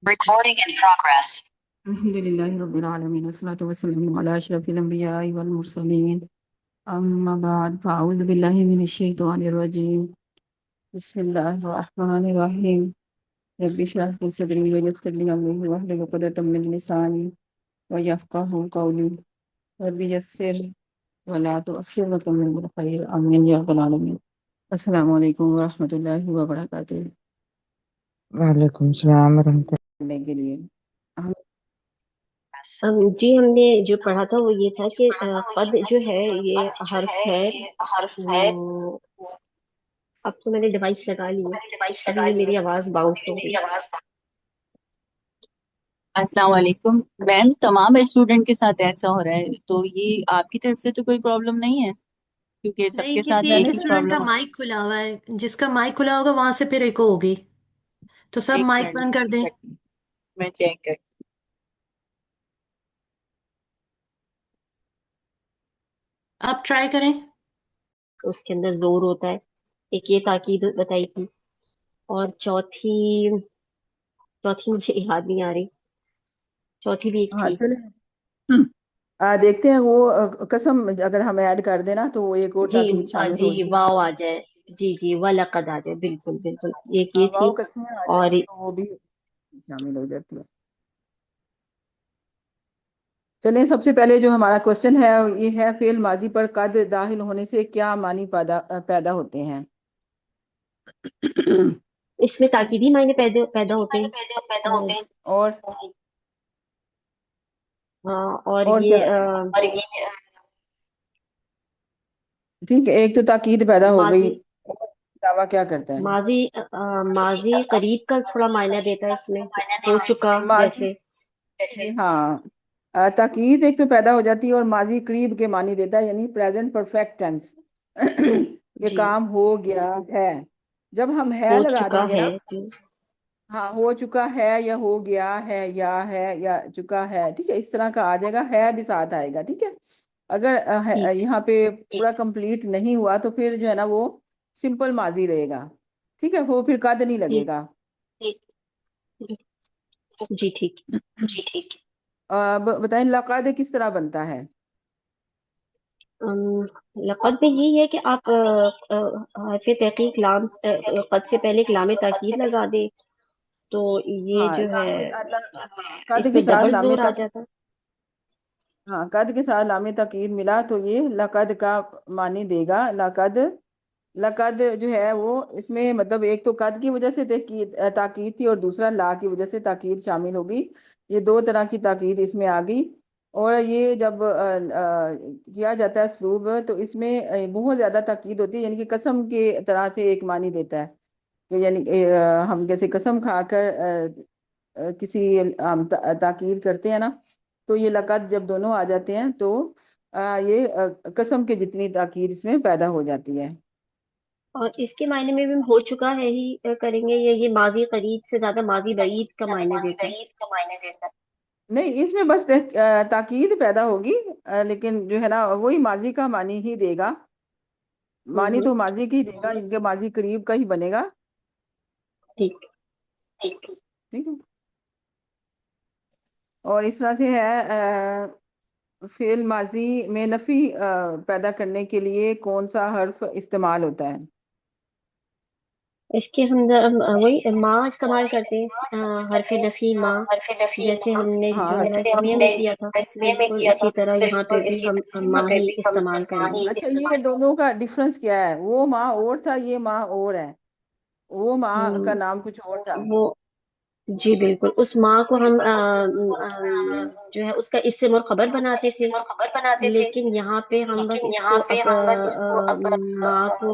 Recording in progress. الحمد لله رب العالمين والصلاة والسلام على أشرف الأنبياء والمرسلين أما بعد فأعوذ بالله من الشيطان الرجيم بسم الله الرحمن الرحيم رب اشرح لي صدري ويسر لي أمري واحلل عقدة من لساني ويفقهوا قولي رب يسر ولا تعسر وتمم بالخير آمين يا رب العالمين. السلام علیکم ورحمۃ اللہ وبرکاتہ. وعلیکم السلام ورحمۃ کرنے کے لیے ہم جی ہم نے جو پڑھا تھا وہ یہ تھا کہ قد جو ہے یہ حرف ہے وہ اب تو میں نے ڈیوائس لگا لی ہے، ابھی یہ میری آواز باؤنس ہو گئی. السلام علیکم میم، تمام اسٹوڈنٹ کے ساتھ ایسا ہو رہا ہے، تو یہ آپ کی طرف سے تو کوئی پرابلم نہیں ہے؟ کیونکہ سب نہیں، کے ساتھ کسی ایک ایک ہی اسٹوڈنٹ کا پرابلم. مائک کھلا ہوا ہے، جس کا مائک کھلا ہوگا وہاں سے پھر ایکو ہوگی، تو سب ایک مائک منٹ بند کر دیں. میں چیک کر. آپ ٹرائی کریں. اس کے اندر زور ہوتا ہے. ایک یہ تاکید بتائی تھی، اور چوتھی مجھے یاد نہیں آ رہی. چوتھی بھی ایک ہاں تھی. چلیں دیکھتے ہیں وہ قسم اگر ہم ایڈ کر دیں نا تو وہ ایک اور جی تاکید شامل جی ہو جائے. واؤ آ جائے. جی وَلَقَدْ آ جائے. بالکل بالکل ایک یہ تھی. واؤ قسمیاں آ اور جائیں تو وہ بھی شامل ہو جاتی ہے. چلیں سب سے پہلے جو ہمارا کوشچن ہے یہ ہے فعل ماضی پر قد داخل ہونے سے کیا معنی پیدا ہوتے ہیں؟ اس میں تاکیدی معنی پیدا ہوتے ہیں. اور اور کیا یہ ٹھیک ہے، ایک تو تاکید پیدا ہو گئی، ماضی دعویٰ کیا کرتا ہے؟ ماضی قریب کا تھوڑا معنی دیتا ہے، اس میں ہو چکا ماضی جیسے. ہاں تاکید ایک تو پیدا ہو جاتی ہے اور ماضی قریب کے معنی دیتا ہے، یعنی پریزنٹ پرفیکٹ ٹینس یہ جی کام ہو گیا ہے. جب ہم ہے ہو لگا چکا دیں گے ہے. نا، ہاں ہو چکا ہے یا ہو گیا ہے یا چکا ہے، ٹھیک ہے، اس طرح کا آ جائے گا، ہے بھی ساتھ آئے گا. ٹھیک ہے، اگر یہاں پہ پورا کمپلیٹ نہیں ہوا تو پھر جو ہے نا وہ سمپل ماضی رہے گا. ٹھیک ہے، وہ پھر قد نہیں لگے گا. جی ٹھیک. اب بتائیں لقد کس طرح بنتا ہے؟ لقد میں یہی ہے کہ آپ حرف تحقیق لام قد سے پہلے ایک لام تاکید لگا دیں تو یہ ہاں جو ہے قد اس کے میں ساتھ ڈبل لام زور آ تک جاتا ہے. ہاں قد کے ساتھ لام تاکید ملا تو یہ لقد کا معنی دے گا. لقد جو ہے وہ اس میں مطلب ایک تو قد کی وجہ سے تاکید تھی اور دوسرا لا کی وجہ سے تاکید شامل ہوگی. یہ دو طرح کی تاکید اس میں آ گئی. اور یہ جب کیا جاتا ہے اسلوب تو اس میں بہت زیادہ تاکید ہوتی ہے، یعنی کہ قسم کے طرح سے ایک معنی دیتا ہے کہ یعنی ہم جیسے قسم کھا کر کسی تاکید کرتے ہیں نا، تو یہ لقد جب دونوں آ جاتے ہیں تو یہ قسم کے جتنی تاکید اس میں پیدا ہو جاتی ہے. اور اس کے معنی میں بھی ہو چکا ہے ہی کریں گے، یا یہ ماضی قریب سے زیادہ ماضی بعید کا معنی دیتا ہے؟ نہیں، اس میں بس تاکید پیدا ہوگی، لیکن جو ہے نا وہی ماضی کا معنی ہی دے گا. معنی تو ماضی کی ہی دے گا، ان کے ماضی قریب کا ہی بنے گا. ٹھیک. ٹھیک ہے، اور اس طرح سے ہے فعل ماضی میں نفی پیدا کرنے کے لیے کون سا حرف استعمال ہوتا ہے؟ اس کے ہم وہی ماں استعمال کرتے ہیں، حرف نفی ماں، جیسے ہم نے جملہ اسمیہ میں کیا تھا بالکل اسی طرح یہاں پہ بھی ہم ماں ہی استعمال کریں گے. اچھا، یہ دونوں کا ڈفرنس کیا ہے؟ وہ ماں اور تھا، یہ ماں اور ہے. وہ ماں کا نام کچھ اور تھا. وہ جی بالکل، اس ماں کو ہم جو ہے اس کا اسم اور خبر بناتے تھے، لیکن یہاں پہ ہم بس اس کو اب ماں کو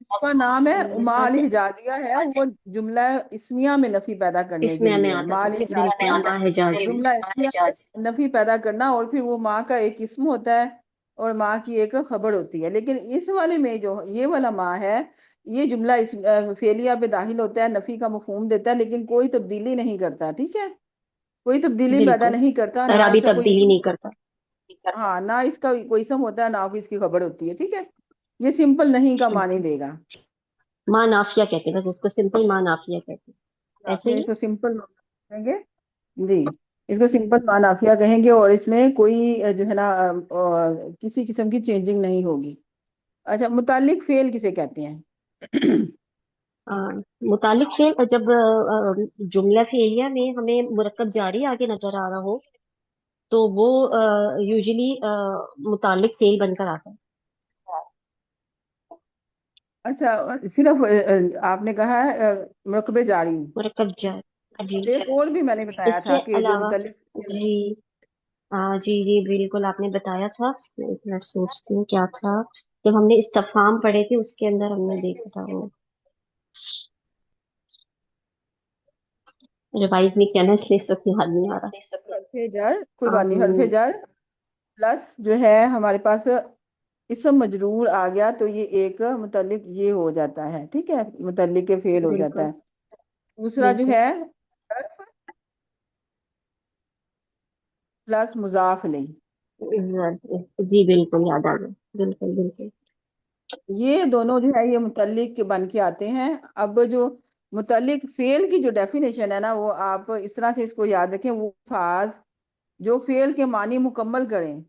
اس کا نام ہے ما ہاں الحجازیہ ہے. وہ جملہ اسمیہ میں نفی پیدا کرنے کے اسمیہ میں لیے آتا ما تھا. بالکل ماں حجاز. جملہ اسمیہ میں نفی پیدا کرنا، اور پھر وہ ماں کا ایک اسم ہوتا ہے اور ماں کی ایک خبر ہوتی ہے. لیکن اس والے میں جو یہ والا ماں ہے، یہ جملہ فعلیہ پہ داخل ہوتا ہے، نفی کا مفہوم دیتا ہے، لیکن کوئی تبدیلی نہیں کرتا. ٹھیک ہے، کوئی تبدیلی پیدا بالکل نہیں کرتا، نہ اعرابی اس کا کوئی تبدیلی اسم، نہیں کرتا. ہاں نہ اس کا کوئی اسم ہوتا ہے، نہ کوئی اس کی خبر ہوتی ہے. ٹھیک ہے، یہ سمپل نہیں کا معنی دے گا. ماں نافیہ کہتے ہیں، بس اس کو سمپل ماں نافیہ کہتے ہیں. ऐसे आपने ही। इसको सिंपल कहेंगे जी, इसको सिंपल मानाफिया कहेंगे, और इसमें कोई जो है ना किसी किस्म की चेंजिंग नहीं होगी। अच्छा, मुतालिक फेल किसे कहते हैं? आ, मुतालिक फेल जब जुमला फेलिया में हमें मुरक्कब जारी आगे नजर आ रहा हो तो वो यूजुअली मुतालिक फेल बनकर आता है। अच्छा, सिर्फ आपने कहा है मुरकबे जारी। मुरक्कब जारी अच्छा, जी। एक और भी मैंने बताया इसके था कि जो अलावा मुतल्लिक जी, जी जी बिल्कुल आपने बताया था। मैं एक मिनट सोचती हूँ क्या था। जब हमने इस्तफहाम पढ़े थे उसके अंदर हमने देखा था वो, रिवाइज नहीं किया ना इसलिए इस वक्त याद नहीं आ रहा। हरफे जर, कोई बात नहीं, हरफे अम, जर प्लस जो है हमारे पास इसम मजरूर आ गया तो ये एक मुतल्लिक ये हो जाता है, ठीक है, मुतल्लिक के फेल हो जाता बिल्कुल है। दूसरा जो बिल्कुल। है हर्फ प्लस मुजाफ इलैह, जी बिल्कुल याद आ गया। बिल्कुल बिल्कुल। ये दोनों जो है ये मुतल्लिक के बन के आते हैं। अब जो मुतल्लिक फेल की जो डेफिनेशन है ना, वो आप इस तरह से इसको याद रखें, वो अल्फाज जो फेल के मानी मुकम्मल करें,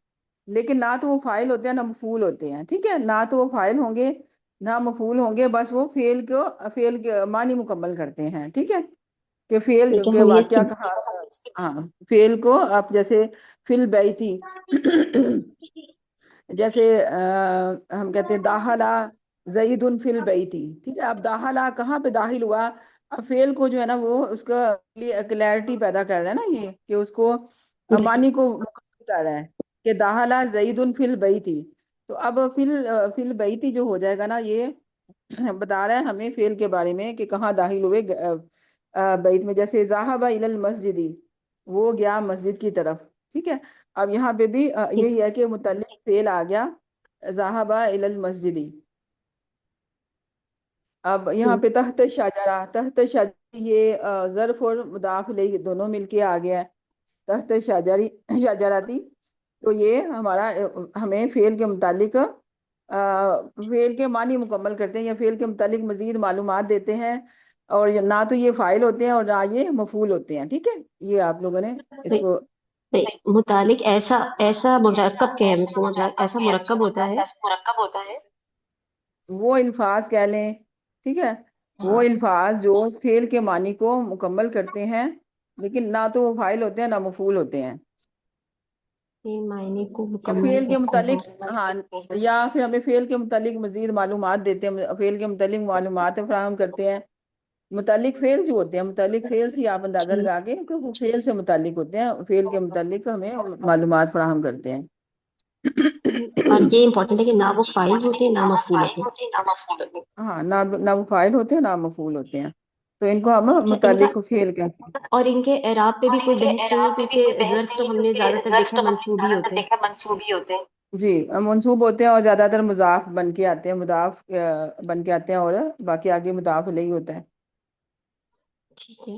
लेकिन ना तो वो फाइल होते हैं ना मफूल होते हैं, ठीक है, ना तो वो फाइल होंगे ना मफूल होंगे, बस वो फेल के मानी मुकम्मल करते हैं, ठीक है, कि फेल ठीक है के हम ये इसकी वाक्या कहा। हाँ, फेल को आप जैसे फिल बैती जैसे हम कहते हैं दाहला जईदुन फिल बैती, ठीक है, अब दाहला कहाँ पे दाखिल हुआ, अब फेल को जो है ना वो उसका क्लैरिटी पैदा कर रहा है ना, ये कि उसको मानी को मुकम्मल कर रहा है कि दाहला जईदुन फिल बैती। तो अब फिल बैती जो हो जाएगा ना, ये बता रहा है हमें फेल के बारे में कि कहाँ दाखिल हुए बैत में, जैसे जाहबा इलल मस्जिदी, वो गया मस्जिद की तरफ, ठीक है। अब यहाँ पे भी ठीक यही है कि मुतल्लिक फेल आ गया, जाहबा इलल मस्जिदी। अब यहाँ ठीक। पे तहत शाजरा ये ज़र्फ और मुदाफ इलैह दोनों मिलके आ गया है, तहत शाजरी शाजराती। तो ये हमारा हमें फेल के मुतालिक फेल के मानी मुकम्मल करते हैं या फेल के मुतालिक मजीद मालूमात देते हैं, और ना तो ये फाइल होते हैं और ना ये मफूल होते हैं, ठीक है। ये आप लोगों ने नहीं इसको नहीं, मुतालिक ऐसा ऐसा मुरक्कब के हम इसको, मतलब ऐसा मुरक्कब होता है। वो अल्फाज कह लें, ठीक है, वो हाँ, अल्फाज जो फेल के मानी को मुकम्मल करते हैं, लेकिन ना तो वो फाइल होते हैं ना मफूल होते हैं, ये मायने को या मुकम्मल फेल के करते हैं। मुतालिक। हाँ, या फिर हमें फेल के मुतालिक मजीद मालूमात देते हैं, फेल के मुतालिक मालूमात फराहम करते हैं। मुतालिक फेल जो होते हैं, मुतालिक फेल से आप अंदाजा ठीक। लगा के कि वो फेल से मुतालिक होते हैं, फेल के मुतालिक हमें मालूमात फराहम करते हैं। और ये इम्पोर्टेंट है कि ना वो फाइल होते हैं ना मफूल होते हैं। हाँ, ना वो फाइल होते हैं ना मफूल होते हैं, तो इनको हम अच्छा इनका, मुतालिक को फेल कहते हैं। और इनके एराब पे भी कोई बहस नहीं है क्योंकि ज़र्फ तो हमने ज्यादातर देखा है मंसूबी होते हैं। जी, मंसूब होते हैं और ज्यादातर मुजाफ बन के आते हैं, मुदाफ बन के आते हैं, और बाकी आगे मुदाफ अलैहि होता है। ठीक है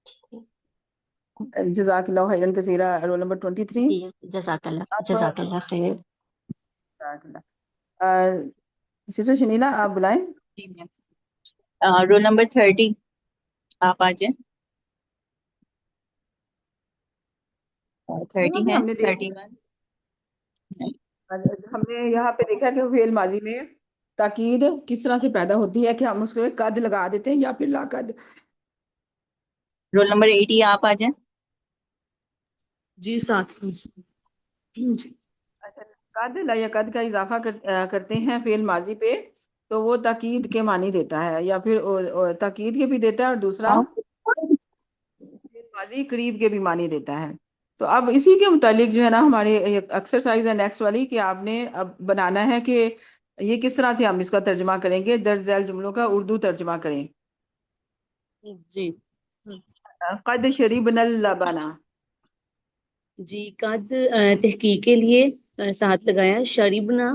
ठीक है। जज़ाकल्लाहु खैरन कसीरा, रोल नंबर 23। जी जज़ाकल्लाह आप जज़ाकल्लाह खैर। सिस्टर शनीला, आप बुलाएं। जी मैम, रोल नंबर 30 आप आ जाए। यहाँ 30 पे है, हमने देख 31 हमने यहाँ पे देखा कि फेल माजी में ताकीद किस तरह से पैदा होती है, कि हम उसको कद लगा देते हैं या फिर लाकद। रोल नंबर 80 आप आ जाए। जी साथ जी। अच्छा, कद ला या कद का इजाफा करते हैं फेल माजी पे, तो वो ताकीद के मानी देता है, या फिर ताकीद के भी देता है, और दूसरा फेल माजी करीब के भी मानी देता है। तो अब इसी के मुतालिक जो है ना हमारे एक्सरसाइज है नेक्स्ट वाली, कि आपने अब बनाना है कि ये किस तरह से हम इसका तर्जमा करेंगे, दर्ज झैल जुमलों का उर्दू तर्जमा करें। जी कद शरीबनल लबना। जी कद तहकीक के लिए साथ लगाया। शरीबना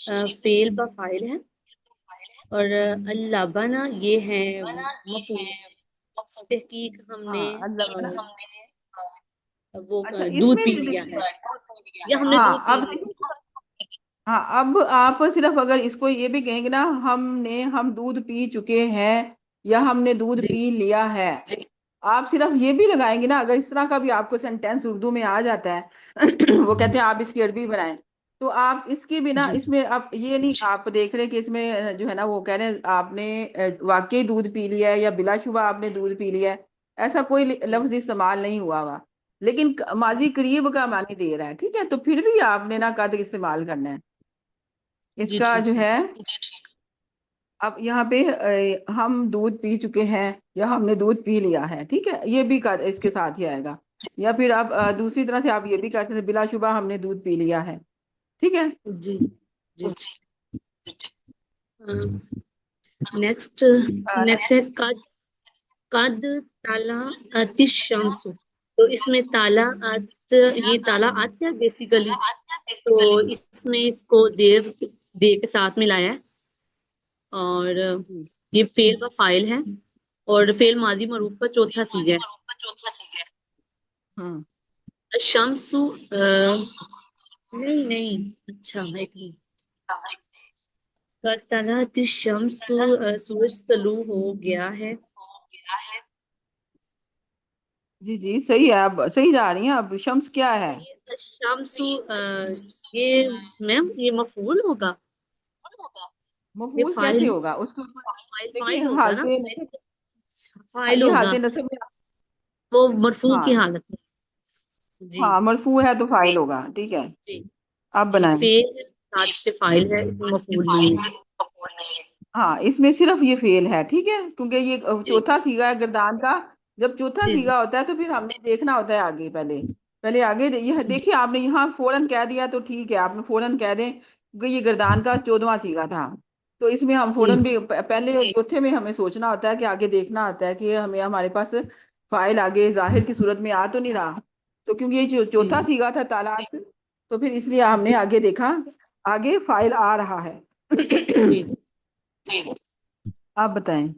फेल बा फाइल है, और अल्लाबाना ये है मफूल। तहकीक हमने हाँ, अल्लबना। वो अच्छा, दूध इसमें पी जो लिया देखिए, है, या हमने हाँ दूध पी अब लिया। देखिए, हाँ, अब आप सिर्फ अगर इसको ये भी कहेंगे ना, हम दूध पी चुके हैं या हमने दूध जी पी लिया है, आप सिर्फ ये भी लगाएंगे ना, अगर इस तरह का भी आपको सेंटेंस उर्दू में आ जाता है वो कहते हैं आप इसकी अरबी बनाएं, तो आप इसकी भी ना, जी इसमें आप ये नहीं आप देख रहे कि इसमें जो है ना वो कह रहे हैं आपने वाकई दूध पी लिया है या बिलाशुबा आपने दूध पी लिया है, ऐसा कोई जी लफ्ज इस्तेमाल नहीं हुआ हुआ, लेकिन माजी करीब का मानी दे रहा है, ठीक है, तो फिर भी आपने ना कद इस्तेमाल करना है जी इसका जो ठीक है। है। अब यहाँ पे हम दूध पी चुके हैं या हमने दूध पी लिया है, ठीक है, ये भी इसके साथ ही आएगा। या फिर आप दूसरी तरह से आप ये भी कर सकते हैं, बिलाशुबा हमने दूध पी लिया है, ठीक है। जी जी। नेक्स्ट नेक्स्ट है कद कद ताला आतिश शम्स। तो इसमें ताला आत, ये ताला आत है बेसिकली, तो इसमें इसको जेर दे के साथ मिलाया है, और ये फेल का फाइल है, और फेल माजी मरूफ का चौथा सीगा है। हम्म शम्सु नहीं नहीं, अच्छा एक मिनट। कतरात शम्सु, सूरज तलू हो गया है। जी जी, सही है, अब सही जा रही हैं, अब शम्स क्या है? ये शम्सु, ये मैम ये मफूल होगा, ये मफूल कैसे फाइल होगा उसके ऊपर? फाइल देखिए फाइल होगा ना, हालते, फाइल ये होगा, हालते नसब में, वो मरफू की हाँ हालत में। जी हाँ, मरफू है तो फाइल होगा, ठीक है, जी आप जी। बनाएं। फेल साथ से फाइल है, इसमें मफूल नहीं है। हाँ, इसमें सिर्फ ये फेल है, ठीक है, क्योंकि ये जी चौथा सीगा है गर्दान का। जब चौथा जी जी सीगा होता है तो फिर हमने देखना होता है आगे, पहले पहले आगे यह जी देखिए, आपने यहाँ फौरन कह दिया तो ठीक है, आपने फौरन कह दें कि ये गर्दान का 14वां सीगा था, तो इसमें हम जी फौरन भी पहले चौथे में हमें सोचना होता है कि आगे देखना होता है कि हमें हमारे पास फाइल आगे जाहिर की सूरत में आ तो नहीं रहा, तो क्योंकि ये जी चौथा सीगा था तालात, तो फिर इसलिए हमने जी आगे देखा, आगे फाइल आ रहा है। जी। आप बताएं।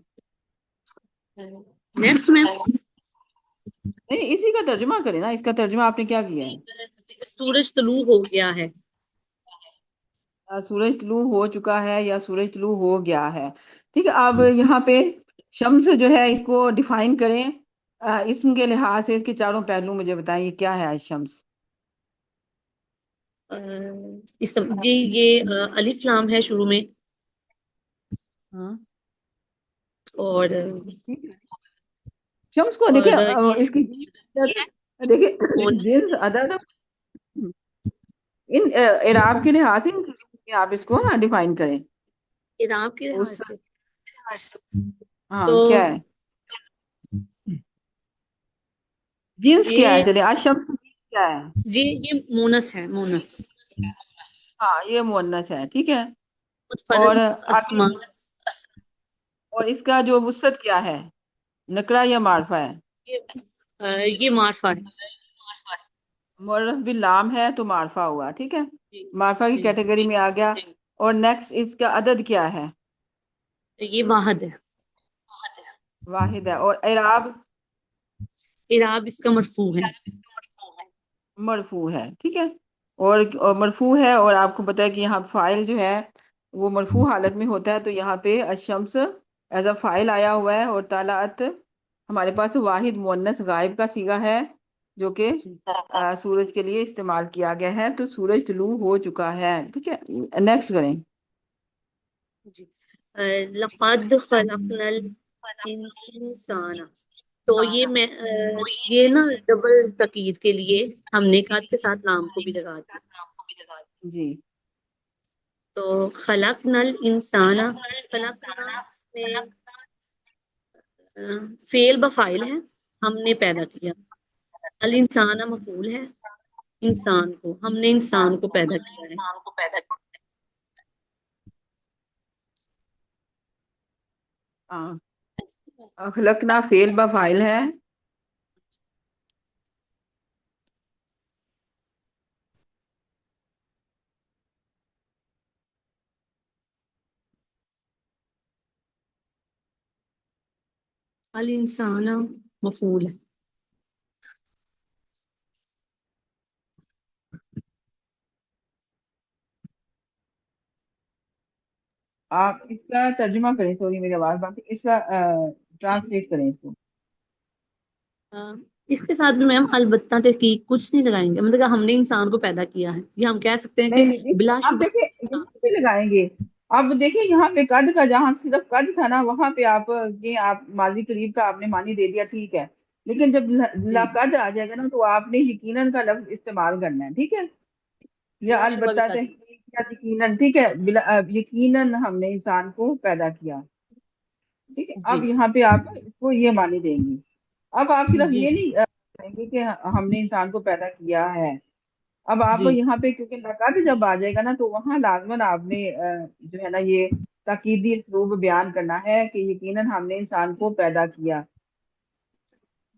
नेक्स्ट मैम, नहीं, इसी का तर्जुमा करें ना, इसका तर्जुमा आपने क्या किया है? सूरज तलू हो गया है। सूरज तुलू हो चुका है या सूरज तुलू हो गया है, ठीक है। अब यहाँ पे शम्स जो है इसको डिफाइन करें, इसम के लिहाज से इसके चारों पहलू मुझे बताएं, ये क्या है शम्स? अ, इस ये अलिफ लाम है शुरू में, हाँ, और ठीक है। शम्स को देखिए, ये इसकी देखिए मोना जिन्स अदद, इन इराब के लिहाज से इन चीजों में आप इसको ना डिफाइन करें। इराब के लिहाज उस से। हाँ, क्या तो है जिन्स, क्या है, ये चलिए आज शम्स की जीन्स क्या है? ये मोनस है, मोनस। हाँ, ये मुअन्नस है, ठीक है। और मुतफरद आगे, अस्मा। और इसका जो वसअत क्या है, नकरा या मारफा है? ये ये मार्फा है। मुअर्रफ बिल लाम है तो मारफा हुआ, ठीक है, जी मारफा की जी। कैटेगरी में आ गया। और नेक्स्ट इसका अदद क्या है? ये वाहद है। वाहिद है। और इराब? इराब इसका मरफू है। मरफू है, ठीक है। और मरफू है, और आपको पता है कि यहाँ फाइल जो है वो मरफू हालत में होता है, तो यहाँ पे अशम्स एज अ फाइल आया हुआ है, और तालात हमारे पास वाहिद मुअन्नस गायब का सीगा है, जो कि जी सूरज के लिए इस्तेमाल किया गया है, तो सूरज तुलू हो चुका है, ठीक है। नेक्स्ट करें। जी। लक़द खलक़नल इंसाना। तो ये मैं ये ना डबल तकीद के लिए हमने काद के साथ लाम को भी लगा दिया। जी तो खलक़नल इंसाना, खलक़ना में फेल ब फाइल है, हमने पैदा किया। अल इंसाना मफूल है, इंसान को हमने इंसान को पैदा किया है। हाँ, खलकना फेल बा फाइल है। अल इंसाना मफूल है। آپ اس کا ترجمہ کریں، سوری میری آواز بات، اس کا ٹرانسلیٹ کریں اس کو. اس کے ساتھ بھی میم البتہ تحقیق کچھ نہیں لگائیں گے، مطلب کہ ہم نے انسان کو پیدا کیا ہے، یہ ہم کہہ سکتے ہیں کہ نہیں نہیں دیکھیے، بلا آپ شبہ. دیکھیں یہاں پہ لگائیں گے. آپ دیکھیں یہاں پہ قد کا، جہاں صرف قد تھا نا وہاں پہ آپ یہ آپ ماضی قریب کا آپ نے معنی دے دیا، ٹھیک ہے. لیکن جب جی لقد آ جائے گا نا تو آپ نے یقیناً کا لفظ استعمال کرنا ہے، ٹھیک ہے. یا بلا شبہ بھی البتہ کر سکتے تحقیق یا یقیناً، ٹھیک ہے. یقیناً ہم نے انسان کو پیدا کیا، ٹھیک ہے. ہیں. اب جی یہاں پہ آپ اس کو یہ معنی دیں گی. اب آپ صرف جی یہ نہیں کہیں گے کہ ہم نے انسان کو پیدا کیا ہے. اب آپ جی یہاں پہ کیونکہ لقد جب آ جائے گا نا تو وہاں لازماً آپ نے جو ہے نا یہ تاکیدی اسلوب بیان کرنا ہے کہ یقیناً ہم نے انسان کو پیدا کیا.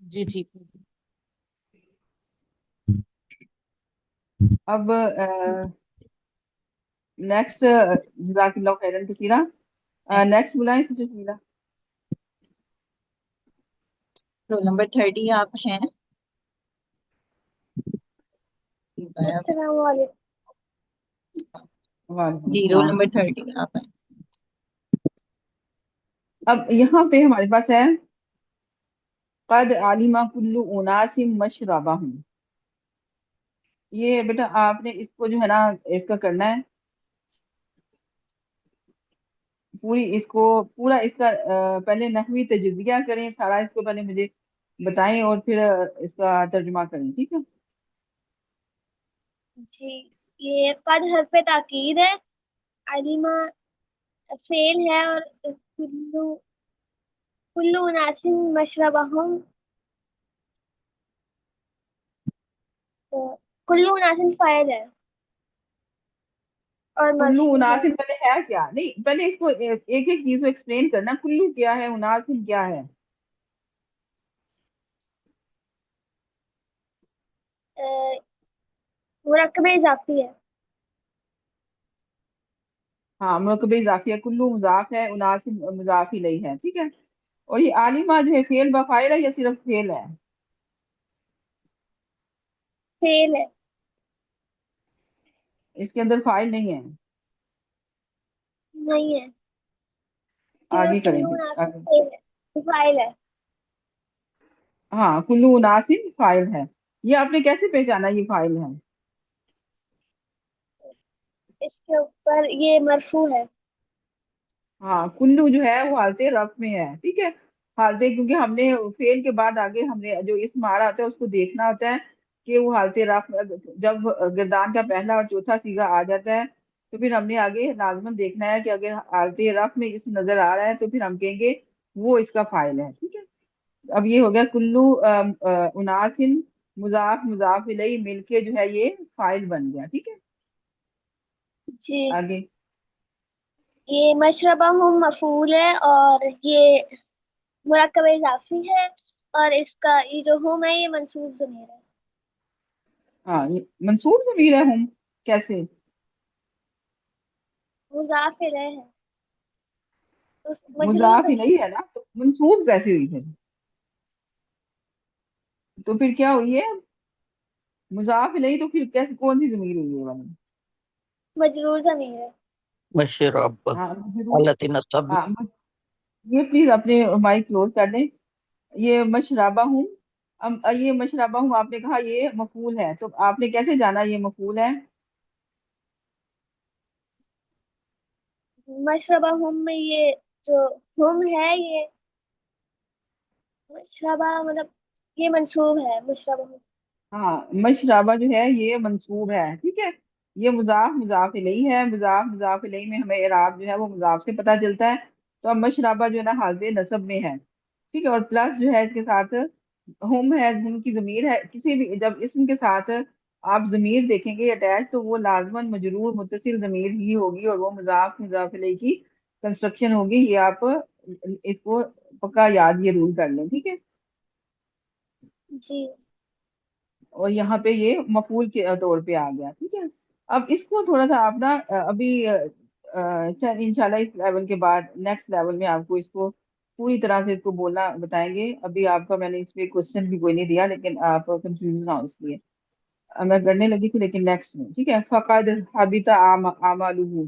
جی ٹھیک. اب نیکسٹ، جزاک اللہ خیرن کثیرہ. نیکسٹ بلائیں سسٹر شمیلہ. رول نمبر 30 آپ ہیں. السلام علیکم. وعلیکم جی رول السلام. نمبر 30 آپ ہیں. اب یہاں پہ ہمارے پاس ہے قد علم کل اناس مشربہم. یہ بیٹا آپ نے اس کو جو ہے نا اس کا کرنا ہے پوری اس کو پورا اس کا پہلے نحوی تجزیہ کریں سارا، اس کو پہلے مجھے بتائیں اور پھر اس کا ترجمہ کریں، ٹھیک ہے. جی یہ قد حرف تاکید ہے، علیمہ فعل ہے، اور کلو اناس مشربہم، کلو اناس فاعل ہے اور کلو مرفوع ہے. اناسن پہلے ہے کیا؟ نہیں پہلے اس کو ایک ایک چیز کو ایکسپلین کرنا. کلو کیا ہے، اناسن کیا ہے؟ مرکب اضافی ہے. ہاں مرکب اضافی ہے. کلو مضاف ہے، اناسن مضاف الیہ ہے، ٹھیک ہے. اور یہ عالمہ جو ہے فعل بفاعل ہے یا صرف فعل ہے؟ فعل ہے. اس کے اندر فاعل نہیں ہے. نہیں ہے، آگے صرف کریں کلو پھر اناس آگے. فعل ہے، فاعل ہے. ہاں کلو اناسن فاعل ہے. یہ آپ نے کیسے پہچانا یہ فاعل ہے؟ اس کے اوپر یہ مرفوع ہے. ہاں کلو جو ہے وہ حالت رفع میں ہے، ٹھیک ہے. حالت کیونکہ ہم نے فعل کے بعد آگے ہم نے جو اسم آ رہا ہوتا ہے اس کو دیکھنا ہوتا ہے کہ وہ حالت رفع جب گردان کا پہلا اور چوتھا صیغہ آ جاتا ہے تو پھر ہم نے آگے لازماً دیکھنا ہے کہ اگر حالت رفع میں اسم نظر آ رہا ہے تو پھر ہم کہیں گے وہ اس کا فاعل ہے، ٹھیک ہے. اب یہ ہو گیا کلو اناسن مضاف مضاف الیہ مل کے جو ہے یہ فاعل بن گیا، ٹھیک ہے. جی آگے یہ مشربہم مفعول ہے اور یہ مرکب اضافی ہے، اور اس کا یہ جو ہم ہے یہ منصوب ضمیر ہے. ہاں یہ منصوب ضمیر ہے ہم کیسے؟ مضاف الیہ ہے، مجرور مضاف ضمیر الیہ ہے نا تو منصوب کیسے ہوئی ہے؟ تو پھر کیا ہوئی ہے مضاف الیہ؟ تو پھر کیسے کون سی ضمیر ہوئی ہے والی؟ مجرور ضمیر ہے. مشرب ہاں ضرور. التي نصب. ہاں یہ پلیز اپنے مائک کلوز کر دیں. یہ مشربہ ہوں، یہ مشربہ ہوں آپ نے کہا یہ مفعول ہے، تو آپ نے کیسے جانا یہ مفعول ہے؟ مشربہم میں یہ جو ہم ہے یہ مشربہ مطلب یہ منصوب ہے مشربہم. ہاں مشربہ جو ہے یہ منصوب ہے، ٹھیک ہے. یہ مضاف مضاف الیہ ہے. مضاف مضاف الیہ میں ہمیں اعراب جو ہے وہ مضاف سے پتہ چلتا ہے. تو اب مشربہ جو ہے نا حالت نصب میں ہے، ٹھیک ہے. اور پلس جو ہے اس کے ساتھ ہم ہے، ہم کی ضمیر ہے. کسی بھی جب اسم کے ساتھ آپ ضمیر دیکھیں گے اٹیچ تو وہ لازماً مجرور متصل ضمیر ہی ہوگی اور وہ مضاف مضاف الیہ کی کنسٹرکشن ہوگی. یہ آپ اس کو پکا یاد یہ رول کر لیں، ٹھیک ہے. جی اور یہاں پہ یہ مفعول کے طور پہ آ گیا، ٹھیک ہے. اب اس کو تھوڑا سا آپ نا ابھی انشاءاللہ اس لیول کے بعد نیکسٹ لیول میں آپ کو اس کو پوری طرح سے اس کو بولنا بتائیں گے. ابھی آپ کا میں نے اس پہ کوشچن بھی کوئی نہیں دیا لیکن آپ کنفیوز نہ ہو اس لیے میں کرنے لگی تھی، لیکن نیکسٹ میں ٹھیک ہے. فقد حبط اعمالہ.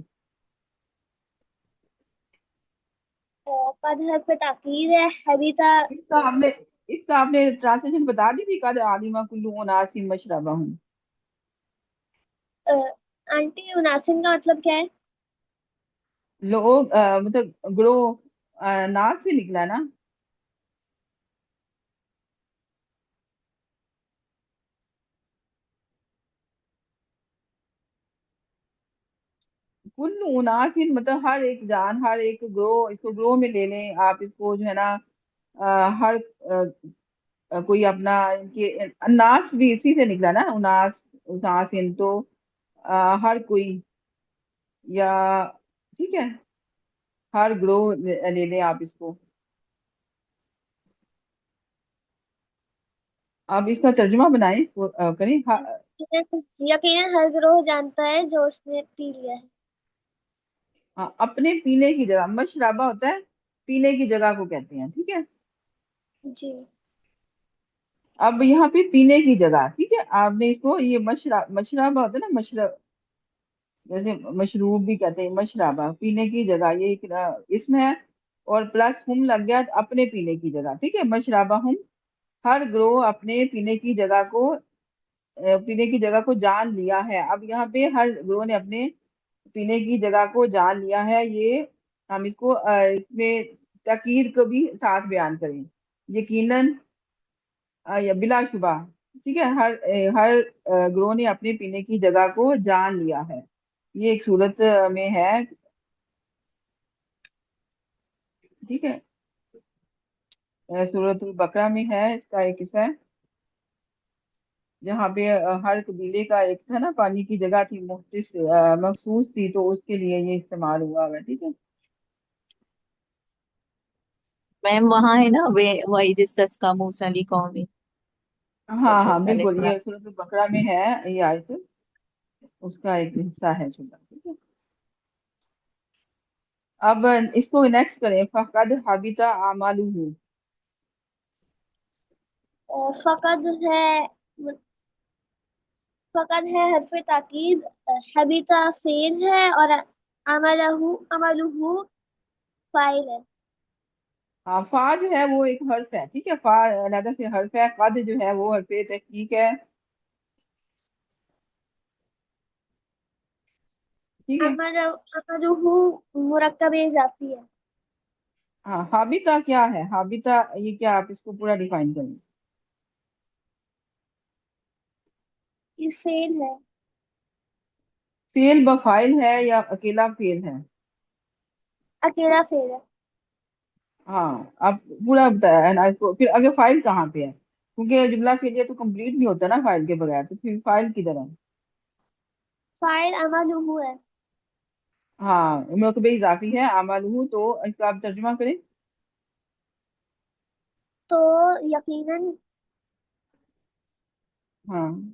قد حرف ताकीद है, हबीता इसका आपने ट्रांसलेशन बता दी थी, कद आलिमा कुल्लू उनासिम मशरबहुम। आंटी उनासिन का मतलब क्या है? लोग मतलब ग्रो नास से निकला ना। कुल्लू उनासिन मतलब हर एक जान, हर एक ग्रो, इसको ग्रो में ले लें आप, इसको जो है ना हर कोई अपना इनके नास भी इसी से निकला ना, उनास उनासिन तो हर कोई, या ठीक है, हर ग्रोह ले लें आप इसको। आप इसका तर्जुमा बनाएं, इसको करें यकीनन हर गिरोह जानता है जो उसने पी लिया है। हाँ, अपने पीने की जगह, मशराबा होता है पीने की जगह को कहते हैं, ठीक है। जी। अब यहाँ पे पीने की जगह, ठीक है, आपने इसको ये मशराबा होता है ना, मशरब, जैसे मशरूब भी कहते हैं, मशराबा पीने की जगह, ये एक इसमें है, और प्लस हुम लग गया तो अपने पीने की जगह, ठीक है, मशराबा हुम, हर ग्रोह अपने पीने की जगह को पीने की जगह को जान लिया है। अब यहाँ पे हर ग्रोह ने अपने पीने की जगह को जान लिया है, ये हम इसको इसमें ताकीद को भी साथ बयान करें, यकीनन या बिलाशुबा, ठीक है, हर ग्रोह ने अपने पीने की जगह को जान लिया है। ये एक सूरत में है, ठीक है, सूरत बकरा में है, इसका एक हिस्सा है जहाँ पे हर कबीले का एक था ना, पानी की जगह थी मुख्तस मखसूस थी, तो उसके लिए ये इस्तेमाल हुआ है, ठीक है। मैम वहाँ है ना, वे वही जिस तस्का मूसा ली कौमी, हाँ हाँ जैसा लिख बिल्कुल, रहा। ये सूरत बकरा में है ये आयत, उसका एक हिस्सा है छोटा, ठीक है। अब इसको नेक्स्ट करें, फकद हाबिता आमालुहु। फकद है, फकद है हरफ ताकीद, हबीता फेल है, और अमलहू अमलहू फाइल है। हाँ, फा जो है वो एक हर्फ है, ठीक है, फा अलग से हर्फ है, कद जो है वो हर्फ तहकीक है, ठीक है। अमलहू मुरक्कब इजाफी है। हाँ, हाबिता क्या है, हाबिता ये क्या, आप इसको पूरा डिफाइन करें। ये फेल है। फेल बफाइल है या अकेला फेल है? अकेला फेल है। हाँ, आप पूरा बताया है ना इसको, फिर अगर फाइल कहाँ पे है, क्योंकि जुमला फेलियर तो कंप्लीट नहीं होता ना फाइल के बगैर, तो फिर फाइल किधर है? फाइल अमलहू है। हाँ, मुरकब इजाफी है अमालुहु, तो इसका आप तर्जुमा करें। तो यकीनन हाँ,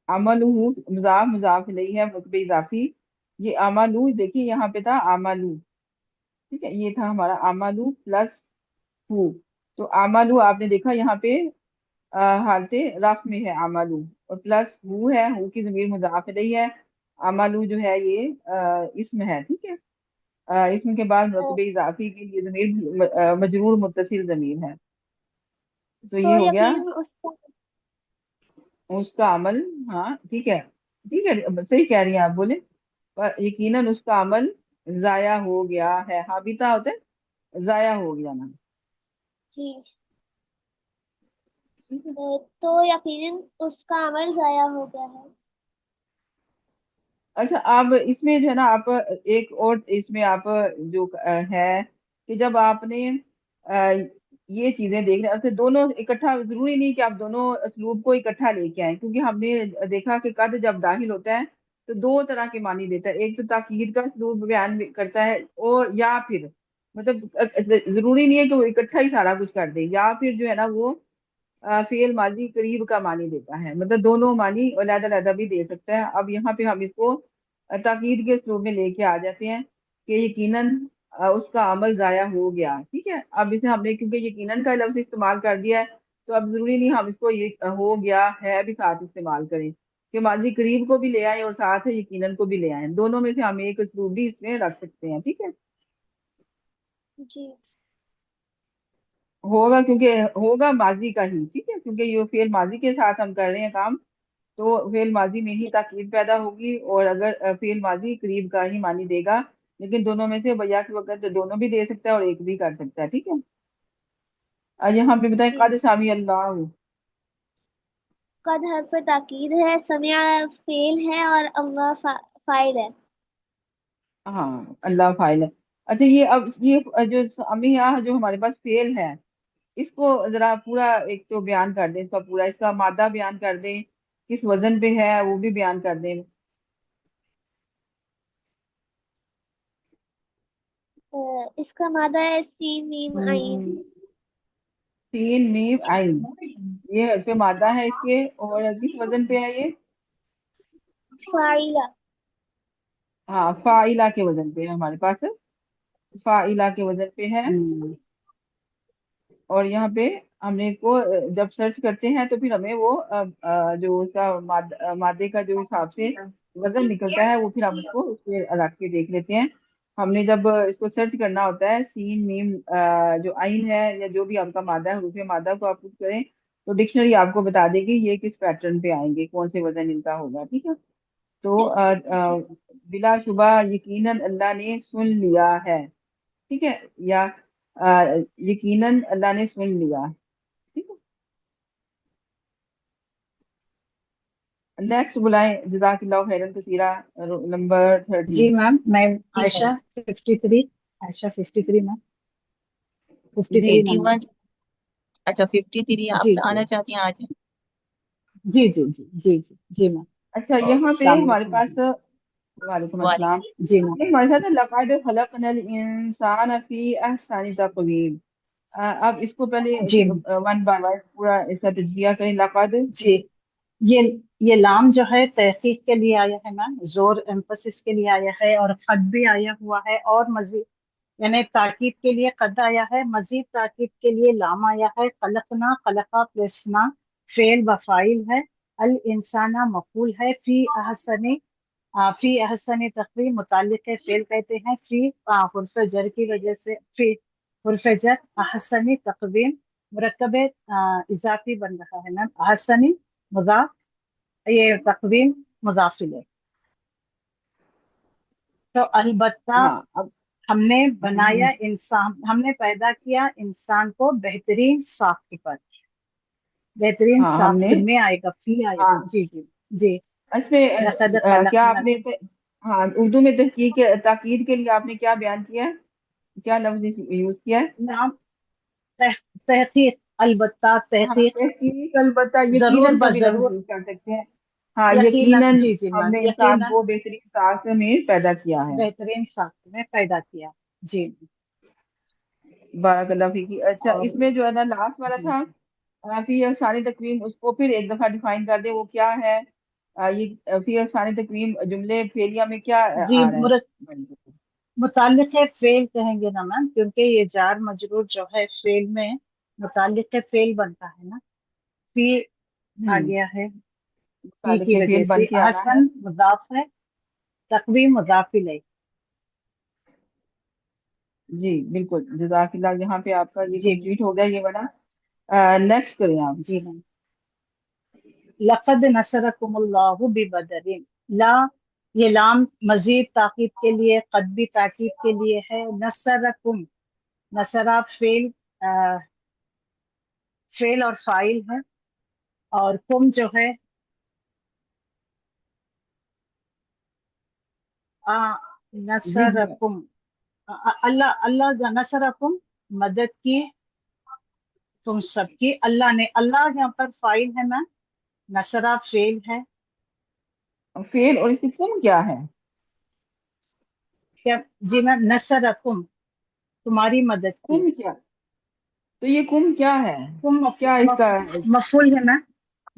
अमलुहु मुजाफ मुजाफ इलैहि है, मुरकब इजाफी, ये अमालू, देखिए यहाँ पे था अमालू, ठीक है, ये था हमारा अमालू प्लस हु, तो अमालू आपने देखा यहाँ पे हालते रफ में है अमालू, और प्लस हु है, हु की ज़मीर मुजाफ इलैहि है, अमालू जो है ये इसम है, ठीक है, इसम के बाद अ, मुरकब इजाफी के लिए ज़मीर मजरूर मुत्तसिल ज़मीर है, तो तो ये हो गया यकीनन उसका उसका अमल। हाँ ठीक है, ठीक है, सही कह रही हैं आप, बोले, पर यकीनन उसका अमल जाया हो गया है, हाबिता होता है जाया हो गया ना, जी। ठीक है। तो यकीनन उसका अमल जाया हो गया है। अच्छा, आप इसमें जो है ना, आप एक और इसमें आप जो है कि जब आपने ये चीजें देख रहे हैं, दोनों इकट्ठा, जरूरी नहीं कि आप दोनों असलूब को इकट्ठा लेके आए, क्योंकि हमने देखा कि कद जब दाखिल होता है तो दो तरह के मानी देता है, एक तो ताकीद का असलूब बयान करता है, और या फिर मतलब जरूरी नहीं है कि वो इकट्ठा ही सारा कुछ कर दे, या फिर जो है ना वो फेल माजी करीब का मानी देता है, मतलब दोनों मानी अलग-अलग भी दे सकता है। अब यहाँ पे हम इसको ताकीद के उसलूब में लेके आ जाते हैं कि यकीनन उसका अमल जाया हो गया, ठीक है। अब इसे हमने क्योंकि यकीनन का लफ्ज इस्तेमाल कर दिया है, तो अब जरूरी नहीं हम इसको ये हो गया है भी साथ इस्तेमाल करें, कि माजी करीब को भी ले आए और साथ यकीनन को भी ले आए, दोनों में से हम एक उसलूब भी इसमें रख सकते हैं, ठीक है। जी होगा, क्योंकि होगा माजी का ही, ठीक है, क्योंकि ये फेल माजी के साथ हम कर रहे हैं काम, तो फेल माजी में ही ताकीद पैदा होगी। और अगर फेल माजी करीब का ही मानी देगा, लेकिन दोनों में से बया के वक्त दोनों भी दे सकता है और एक भी कर सकता है, ठीक है। यहाँ पे बताएं, जी। कद सामी अल्लाह। कद हर्फ ताकीद है, समिया फेल है और अल्लाह फाइल है। हाँ, अल्लाह फाइल है। अच्छा, ये अब ये जो सामी यहाँ जो हमारे पास फेल है, इसको जरा पूरा एक तो बयान कर दें, इसका पूरा इसका मादा बयान कर दें, किस वजन पे है वो भी बयान कर दें। इसका मादा है सीन मीम आइन। तीन मीम आइन, ये हर्फ मादा है इसके, और किस वजन पे है ये? फाइला। हाँ, फाइला के वजन पे है हमारे पास, फाइला के वजन पे है। और यहाँ पे हमने इसको जब सर्च करते हैं तो फिर हमें वो जो उसका मादे का जो हिसाब से वजन निकलता है, वो फिर हम उसको उसके रख के देख लेते हैं। हमने जब इसको सर्च करना होता है, सीन मीम जो आइन है या जो भी आपका मादा है, हरूफ मादा को आप पुट करें, तो डिक्शनरी आपको बता देगी ये किस पैटर्न पे आएंगे, कौन से वजन इनका होगा, ठीक है। तो बिला शुबा यकीनन अल्लाह ने सुन लिया है, ठीक है, या यकीनन अल्लाह ने सुन लिया, ठीक है। नेक्स्ट बुलाएं, जज़ाकल्लाहु खैरन कसीरा, नंबर 30। जी मैम, मैं आयशा 53, आयशा 53 मैम, 53 जी। नंबर। 81। अच्छा 53 जी आप जी आना चाहती हैं आज? जी जी जी जी जी जी मैम। अच्छा, यहाँ पे अस्सलाम हमारे वालेकुम पास, मैम। वालेकुम अस्सलाम, वालेकुम। जी मैम। ये हमारे साथ लक़द खलक़नल इंसान फी अहसनि तक़वीम। अब इसको पहले जी मैम। वन बाय वन पूरा इसका तज्ज़िया करें। लक़द, जी, ये ये लाम जो है तहकीक के लिए आया है मैम, जोर एम्फसिस के लिए आया है, और खत भी आया हुआ है, और मजीद यानी ताकीद के लिए कद आया है, मजीद ताकीद के लिए लाम आया है। खलकना, खलका प्लस ना फेल व फाइल है। अल इंसाना मफूल है। फी अहसन तकवीम मुतालिक फेल कहते हैं। फी हुर्फ जर की वजह से, फी हुर्फ जर, अहसनी तकवीम मुरक्कब इजाफी बन रहा है मैम। अहसनी मुजाफ, ये तकवीम मुजाफिल है। तो अलबत्ता हाँ अब हमने हम्म, बनाया इंसान, हमने पैदा किया इंसान को बेहतरीन साख्त पर। बेहतरीन हाँ हमने, साख्त में आएगा, फी आएगा। हाँ जी जी जी। इसमें लक़द क्या खलक़ना, आपने हाँ, उर्दू में तहकीक ताकीद के लिए आपने क्या बयान किया है, क्या लफ्ज यूज किया है? नाम तह, तहकीक, अलबत्ता हाँ, तहकीक, तहकीक अलबत्ता, जरूर यकीनन का भी लफ्ज बजरूर, यूज कर सकते हैं। हाँ, यकीनन, यकीनन जी जी मैम, हमने इंसान यकीनन को बेहतरीन साख में पैदा किया है। बेहतरीन साख्त में पैदा किया। जी। बारकल्लाह फीकी। अच्छा, और इसमें जो है ना लास्ट वाला जी था, जी फिर सानी तकवीम, उसको फिर एक दफा डिफाइन कर दे, वो क्या है? ये फिर सानी तकवीम जुमले फेलिया में क्या जी, आ रहा है? मुताल्लिक़ फेल कहेंगे ना मैम, क्योंकि ये जार मजरूर जो है फेल में मुताल्लिक़ फेल बनता है ना। फी आ हम्म, गया है, फी मुतालिक की वजह फेल से। बन के आना है। हसन मुजाफ है, तकवीम मुजाफ इलैह। जी बिल्कुल, जज़ाकल्लाह। यहाँ पे आपका ये जी मैम। कंप्लीट हो गया ये वाला। नेक्स्ट करें आप। जी मैम। लक़द नसरकुमुल्लाहु बिबदरिन। ला, ये लाम मजीद ताकीद के लिए, कद भी ताकीद के लिए है। नसरकुम, नसरा फेल, फेल और फाइल है, और कुम जो है आ, जी जी। नसरकुम, अल्लाह, अल्लाह जो नसरकुम, मदद की तुम सबकी। अल्लाह ने, अल्लाह यहाँ पर फाइल है मैम, नसरा फेल है। फेल और इसकी तुम क्या है? क्या? जी मैम, नसरकुम तुम्हारी मदद की। कुम क्या? तो ये कुम क्या है? तुम क्या इसका? मफूल है मैम,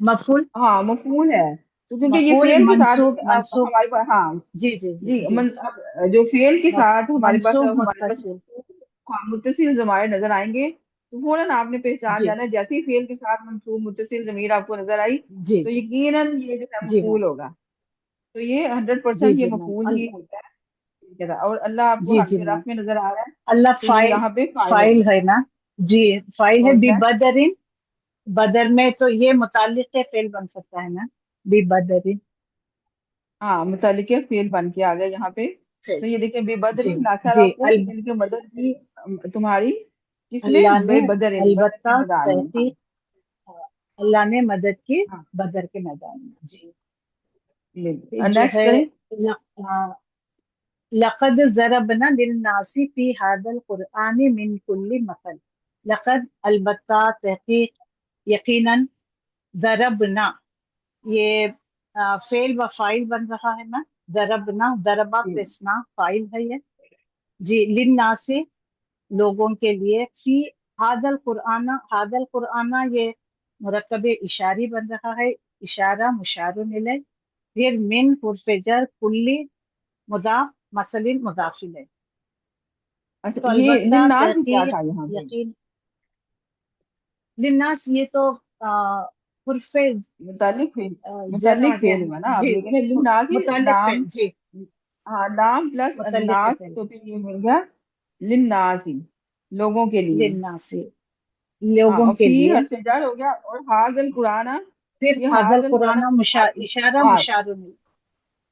मफूल, हाँ, मफूल है, तो क्योंकि ये मफूल फेल के साथ मंसूब, अब मंसूब। हमारे पास, हाँ जी जी जी जी, जी। अब जो फेल के साथ मंसूब हमारे पास मुत्तसिल। हाँ मुत्तसिल ज़मायर नजर आएंगे, तो फौरन आपने पहचान जी जाना है, जैसे ही फेल के साथ मंसूब मुत्तसिल ज़मीर आपको नजर आई, जी तो जी यकीनन ये जो है जी मैम। मफूल होगा। तो ये जी 100% ये जी मैम। मफूल ही होता है। کے ساتھ، اور اللہ آپ کو جی جی حرف میم، رف میں نظر آ رہا ہے اللہ تو یہ فائل، یہاں پہ فائل فائل ہوگا. ہے نا جی، فائل ہے اور بی کیا؟ بدرین، بدر میں تو یہ متعلق کے فعل بن سکتا ہے نا، بی بدرین ہاں متعلق فعل بن کے آ گیا یہاں پہ. فعل. تو یہ دیکھیں بے جی بدرین جی ناصرکم، مل کے مدد کی تمہاری، کس میں؟ اللہ نے بے بدرین، بدر کے البتہ میدان میں. تحقیق اللہ نے مدد کی ہاں بدر کے میدان میں. جی بالکل. جو نیکسٹ ہے کریں. لقد ضربنا للناس فی هذا القرآن من كل مثل. لقد البتہ، تحقیق، یقیناً، ضربنا یہ فعل و فاعل بن رہا ہے نا، ضربنا، ضربا پسنا فاعل ہے یہ. جی للناس لوگوں کے لیے، فی هذا القرآن، هذا القرآن یہ مرکب اشاری بن رہا ہے، اشارہ مشار الیہ، پھر من حرف جر، کلی مضاف، مثل مضاف الیہ. اچھا تو یہ البتہ للناس کیا تحقیق، تھا یہاں پہ؟ یقین، للناس یہ تو حرف متعلق فعل، جر آ متعلق گیا فعل ہے ہوا نا نا، آپ جی، یہ کہہ رہے للناس متعلق نام. فعل جی، ہاں نام پلس متعلق الناس، فعل تو پھر یہ مل گیا للناس ہی، لوگوں کے لیے. للناس ہاں لوگوں اور کے فی لیے. حرف جر ہو گیا، اور حاضل قرآن، پھر یہ هذا حاضل قرآن القرآن اشارہ ہاں مشار الیہ،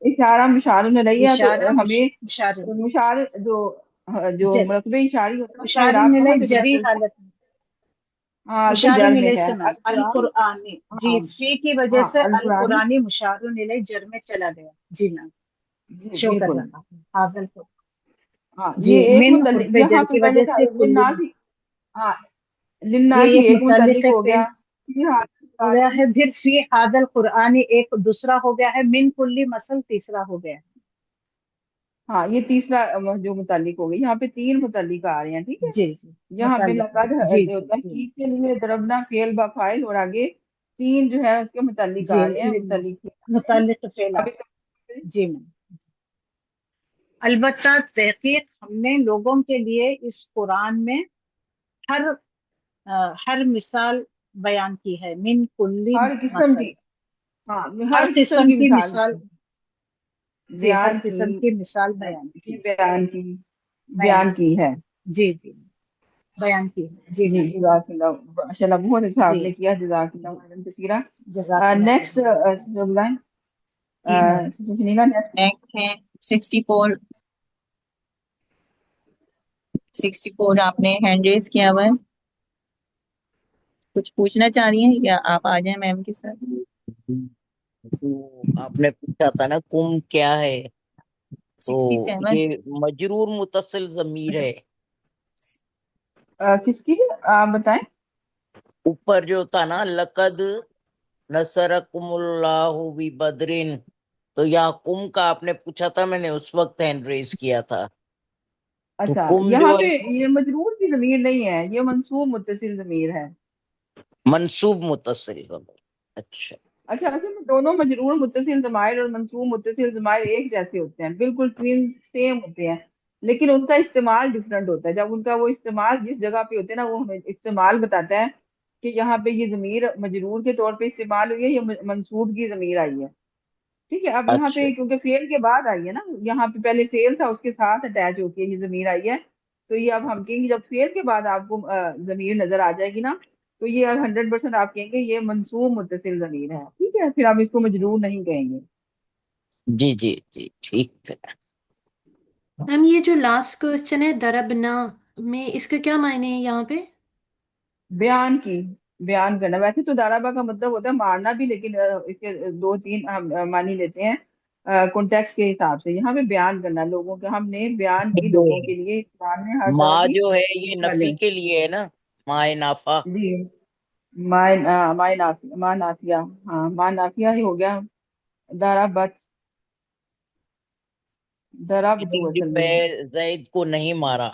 اشارہ مشار میں نہیں ہے، تو اشارہ ہمیں مشار مشار جو جر، مرکب اشاری ہوتا ہے اس کا مشار اعراب کہاں الیہ سے پتا جری چلتا ہے؟ حالت میں، ہاں تو مشار جر میں الیہ ہے سے میم القرآن. القرآن. جی ہاں فی کی وجہ ہاں سے القرآن. القرآنی مشار الیہ جر میں چلا گیا. جی میم، جی شو کر بالکل. رہا ہے هذا القرآن. ہاں جی یہ ایک من متعلق حرف یہاں جر پہ کی پہلے وجہ تھا سے کلی للناس. ہاں یہ للناس ایک ایک متعلق متعلق ہو فعل گیا. فی حاضل ہو قرآن گیا ہے، پھر فی هذا القرآن ایک دوسرا ہو گیا ہے، من کلی مثل تیسرا ہو گیا ہے. ہاں یہ تیسرا جو متعلق ہو گئی، یہاں پہ تین متعلق آ رہے ہیں. ٹھیک ہے، جی جی یہاں پہ متعلق ہے. لقد جی جو جی جی تحقیق کے لیے ضربنا فعل با فاعل، اور آگے تین جو ہے اس کے متعلق جی آ رہے ہیں، للناس متعلق آ رہے ہیں. متعلق فعل اب آ گیا. جی میم، البتہ تحقیق ہم نے لوگوں کے لیے اس قرآن میں ہر ہر مثال بیان کی ہے، من کلی ہر قسم مثل، کی، ہاں ہر ہر قسم قسم کی کی مثال مثال، جی ہر بیان کی، قسم کی مثال بیان کی، بیان کی، بیان بیان کی کی ہے. ہے. جی جی بیان کی ہے. جی جی میم. جزاک اللہ، ماشاء اللہ بہت اچھا آپ جی نے کیا، جزاک جی اللہ خیرن کثیرا. جزاک اللہ نیکسٹ خیر. جی سنیگا نیکسٹ. نیکسٹ ہے 64. 64 آپ نے ہینڈ ریز کیا ہوا ہے، کچھ پوچھنا چاہ رہی ہیں یا آپ آ جائیں میم کے ساتھ؟ تو آپ نے پوچھا تھا نا کم کیا ہے، تو 67. یہ مجرور متصل ضمیر ہے. کس کی آپ بتائیں؟ اوپر جو تھا نا لقد نصرکم اللہ ببدرن، تو یہاں کم کا آپ نے پوچھا تھا، میں نے اس وقت ہینڈ ریز کیا تھا. تو اچھا کم یہاں جو پہ ہے یہ مجرور کی ضمیر نہیں ہے، یہ منصوب متصل ضمیر ہے. منصوب متصل ضمیر. اچھا اچھا اصل میں دونوں مجرور متصل ضمائر اور منصوب متصل ضمائر ایک جیسے ہوتے ہیں، بالکل ٹوین سیم ہوتے ہیں، لیکن ان کا استعمال ڈفرنٹ ہوتا ہے. جب ان کا وہ استعمال جس جگہ پہ ہوتے ہیں نا، وہ ہمیں استعمال بتاتا ہے کہ یہاں پہ یہ ضمیر مجرور کے طور پہ استعمال ہوئی ہے یا منصوب کی ضمیر آئی ہے. ٹھیک ہے، اب یہاں اچھا پہ کیونکہ فعل کے بعد آئی ہے نا، یہاں پہ پہلے فعل تھا، اس کے ساتھ اٹیچ ہو کے یہ ضمیر آئی ہے. تو یہ اب ہم کہیں گے جب فعل کے بعد آپ کو ضمیر نظر آ جائے گی نا، تو یہ اب 100% آپ کہیں گے یہ منصوب متصل ضمیر ہے. ٹھیک ہے، پھر آپ اس کو مجرور نہیں کہیں گے. جی جی جی ٹھیک ہے. میم یہ جو لاسٹ کوشچن ہے دربنا میں، اس کا کیا معنی ہے یہاں پہ؟ بیان کی، بیان کرنا. ویسے تو دارابا کا مطلب ہوتا ہے مارنا بھی، لیکن اس کے دو تین ہم معنی لیتے ہیں کانٹیکس کے حساب سے. یہاں پہ بیان کرنا لوگوں کے، ہم نے بیان کی لوگوں کے لیے اس قرآن میں ہر طرح ماں کی جو ہے یہ نفی مثالیں. کے لیے ہے نا، ماں نافع. جی مائے نافیہ، ماں نافیہ، ہاں ماں نافیہ ہی ہو گیا. دارابت، درب تو جو اصل میں ہے. ہے زید کو نہیں مارا.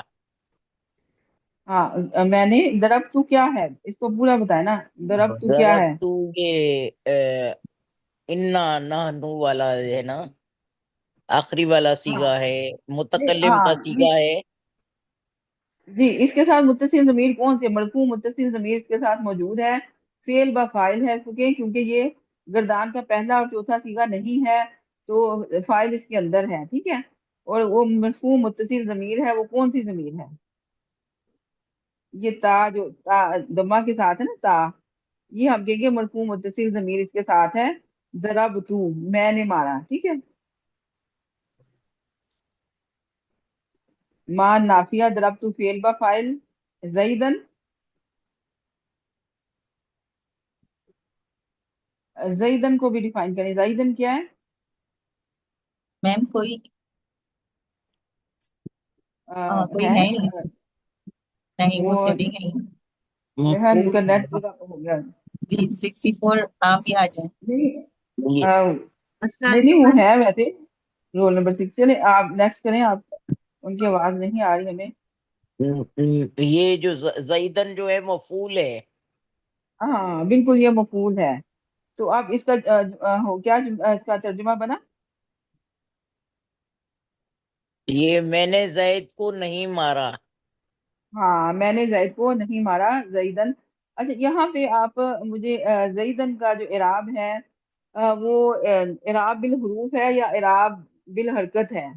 ہاں میں نے درب تو کیا ہے، اس کو پورا بتایا نا، درب تو کیا ضرب ہے. تو یہ انا نحنو والا ہے نا، آخری والا ہاں سیگا ہے، متکلم ہاں کا سیگا ہے. جی اس کے ساتھ متصل ضمیر کون سے؟ مرفوع متصل ضمیر اس کے ساتھ موجود ہے. فعل با فاعل ہے، کیونکہ یہ گردان کا پہلا اور چوتھا سیگا نہیں ہے، تو فاعل اس کے اندر ہے. ٹھیک ہے، اور وہ مرفوع متصل ضمیر ہے، وہ کون سی ضمیر ہے؟ یہ تا جو تا دمہ کے ساتھ ہے نا تا، یہ ہم کہیں گے مرفوع متصل ضمیر اس کے ساتھ ہے، ضربتو میں نے مارا، ٹھیک ہے. ما نافیہ، ضربتو فعل با فاعل، زیدن، زیدن کو بھی ڈیفائن کریں، زیدن کیا ہے؟ میم کوئی کوئی ہے ہے نہیں، نہیں وہ وہ چلی گئی. ذہن کا نیٹ پورا ہو گیا. جی 64 آپ ہی آ جائیں. نہیں السلام نہیں وہ علیکم. ہے ویسے رول نمبر 6. چلیں آپ نیکسٹ کریں، آپ ان کی آواز نہیں آ رہی ہمیں. یہ جو زیدن جو ہے مفعول ہے. ہاں بالکل یہ مفعول ہے. تو اب اس کا کیا اس کا ترجمہ بنا؟ یہ میں نے زید کو نہیں مارا. ہاں میں نے زید کو نہیں مارا، زیدن. اچھا یہاں پہ آپ مجھے زیدن کا جو اعراب ہے وہ اعراب بالحروف ہے یا اعراب بالحرکت ہے؟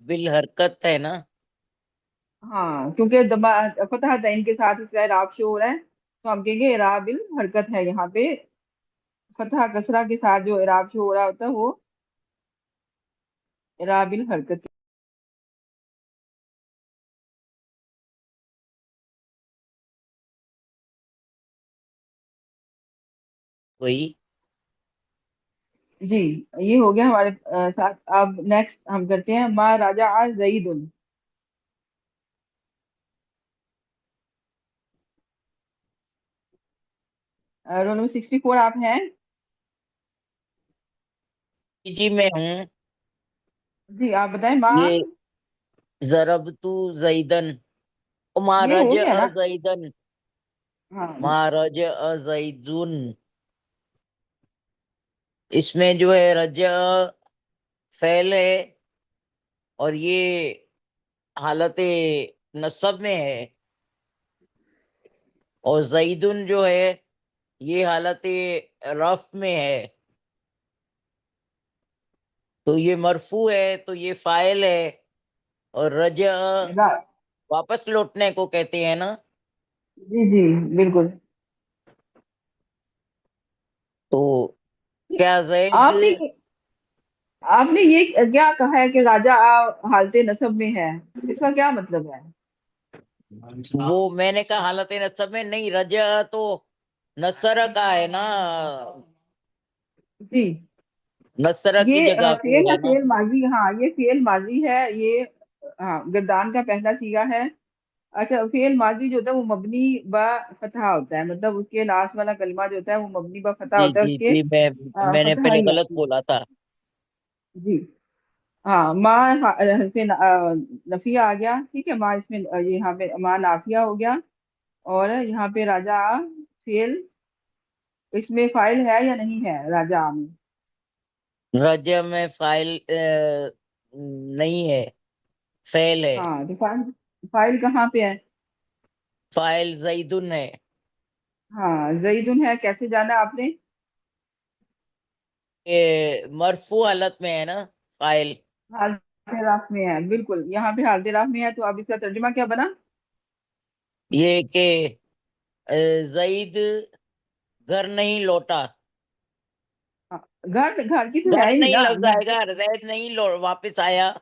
بالحرکت ہے نا. ہاں کیونکہ فتح تین کے ساتھ اس کا اعراب شو ہو رہا ہے، تو ہم کہیں گے اعراب بالحرکت ہے. یہاں پہ فتح کسرہ کے ساتھ جو اعراب شو ہو رہا ہوتا ہے وہ اعراب بالحرکت. وہی جی یہ ہو گیا ہمارے ساتھ. اب نیکسٹ ہم کرتے ہیں ما راجع زیدن. رول نمبر 64 آپ ہیں؟ جی میں ہوں. جی آپ بتائیں. ما یہ ضربتو زیدن، ما یہ ہو رجع گیا نا. زیدن، ہاں ما رجع زیدن. اس میں جو ہے رجع فعل ہے اور یہ حالت نصب میں ہے، اور زیدن جو ہے یہ حالت رفع میں ہے. تو یہ مرفوع ہے تو یہ فاعل ہے، اور رجع واپس لوٹنے کو کہتے ہیں نا. جی جی بالکل. تو کیا زید آپ نے آپ نے یہ کیا کہا ہے کہ راجا حالت نصب میں ہے، اس کا کیا مطلب ہے؟ وہ میں نے کہا حالت نصب میں نہیں، رجع تو نصر کا ہے نا، جی نصر کی یہ جگہ پہ فعل ہے، ہے نا. فعل ماضی. ہاں یہ فعل ماضی ہے، یہ ہاں گردان کا پہلا صیغہ ہے. اچھا فعل ماضی جو ہوتا ہے وہ مبنی با فتحہ ہوتا ہے، مطلب اس کے لاسٹ والا کلمہ جو ہوتا ہے وہ مبنی با فتحہ جی ہوتا ہے، جی اس کے جی میں نے فتحہ پہلے ہی غلط آتی ہے. بولا تھا. جی ہاں ما حرف نفیہ آ گیا، ٹھیک ہے. ما اس میں یہاں پہ ما نافیہ ہو گیا، اور یہاں پہ راجا فعل، اس میں فاعل ہے یا نہیں ہے راجا میں؟ رجع میں فاعل نہیں ہے، فعل ہے. ہاں تو فاعل، فاعل کہاں پہ ہے؟ فاعل زیدن ہے. ہاں زیدن ہے، کیسے جانا آپ نے؟ یہ مرفوع حالت میں ہے نا فاعل. حالت رفع میں ہے، بالکل یہاں پہ حالت رفع میں ہے. تو اب اس کا ترجمہ کیا بنا؟ یہ کہ زید گھر نہیں لوٹا. ہاں، گھر گھر کی تو گھر ہے ہی نہیں نہیں نا لفظ گھر. آئے گا، زید نہیں واپس آیا.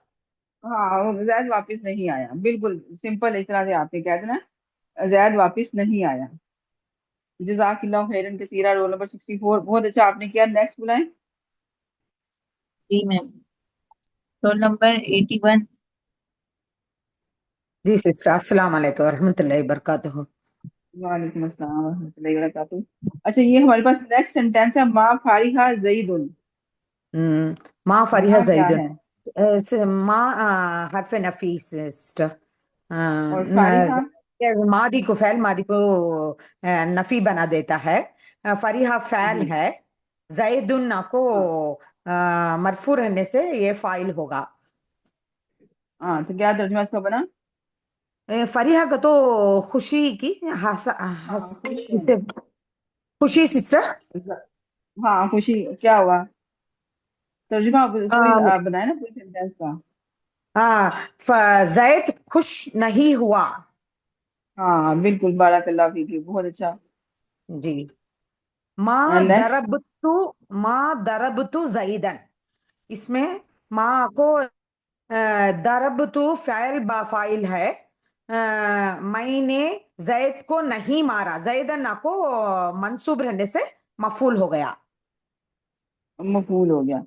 ہاں زید واپس نہیں آیا، بالکل سمپل اس طرح سے آپ نے کہہ دینا زید واپس نہیں آیا. جزاک اللہ خیرن کثیرہ. رول نمبر 64 بہت اچھا آپ نے کیا. نیکسٹ بلائیں. جی میم رول نمبر 81. جی سسٹر السلام علیکم ورحمۃ اللہ وبرکاتہ. وعلیکم السلام ورحمۃ اللہ وبرکاتہ. اچھا یہ ہمارے پاس نیکسٹ سینٹینس ہے ما فارحہ زیدن. ما فریح یہاں کیا زیدن. ہے؟ ما حرف نفی سسٹر. اور فارحہ؟ ماضی کو فعل ماضی کو نفی بنا دیتا ہے. فریحہ فعل جی ہے، زیدن کو ہاں مرفوع رہنے سے یہ فاعل ہوگا. ہاں تو کیا ترجمہ اس کا بنا؟ فریحہ کا تو خوشی کی ہاں خوش ہے. خوشی سسٹر. ہاں خوشی کیا ہوا؟ तर्जुमा पूरी आ, बताए ना पूरी सेंटेंस का। जैद खुश नहीं हुआ। हाँ बिल्कुल, बाराकल्ला फीकी, बहुत अच्छा। जी। माँ नेक्स्ट। दरबतु माँ दरबतु जैदन, इसमें माँ को दरबतु फ़ैल बा फाइल है। मैंने जैद को नहीं मारा, जैदन को मंसूब रहने से मफूल हो गया। मफूल हो गया।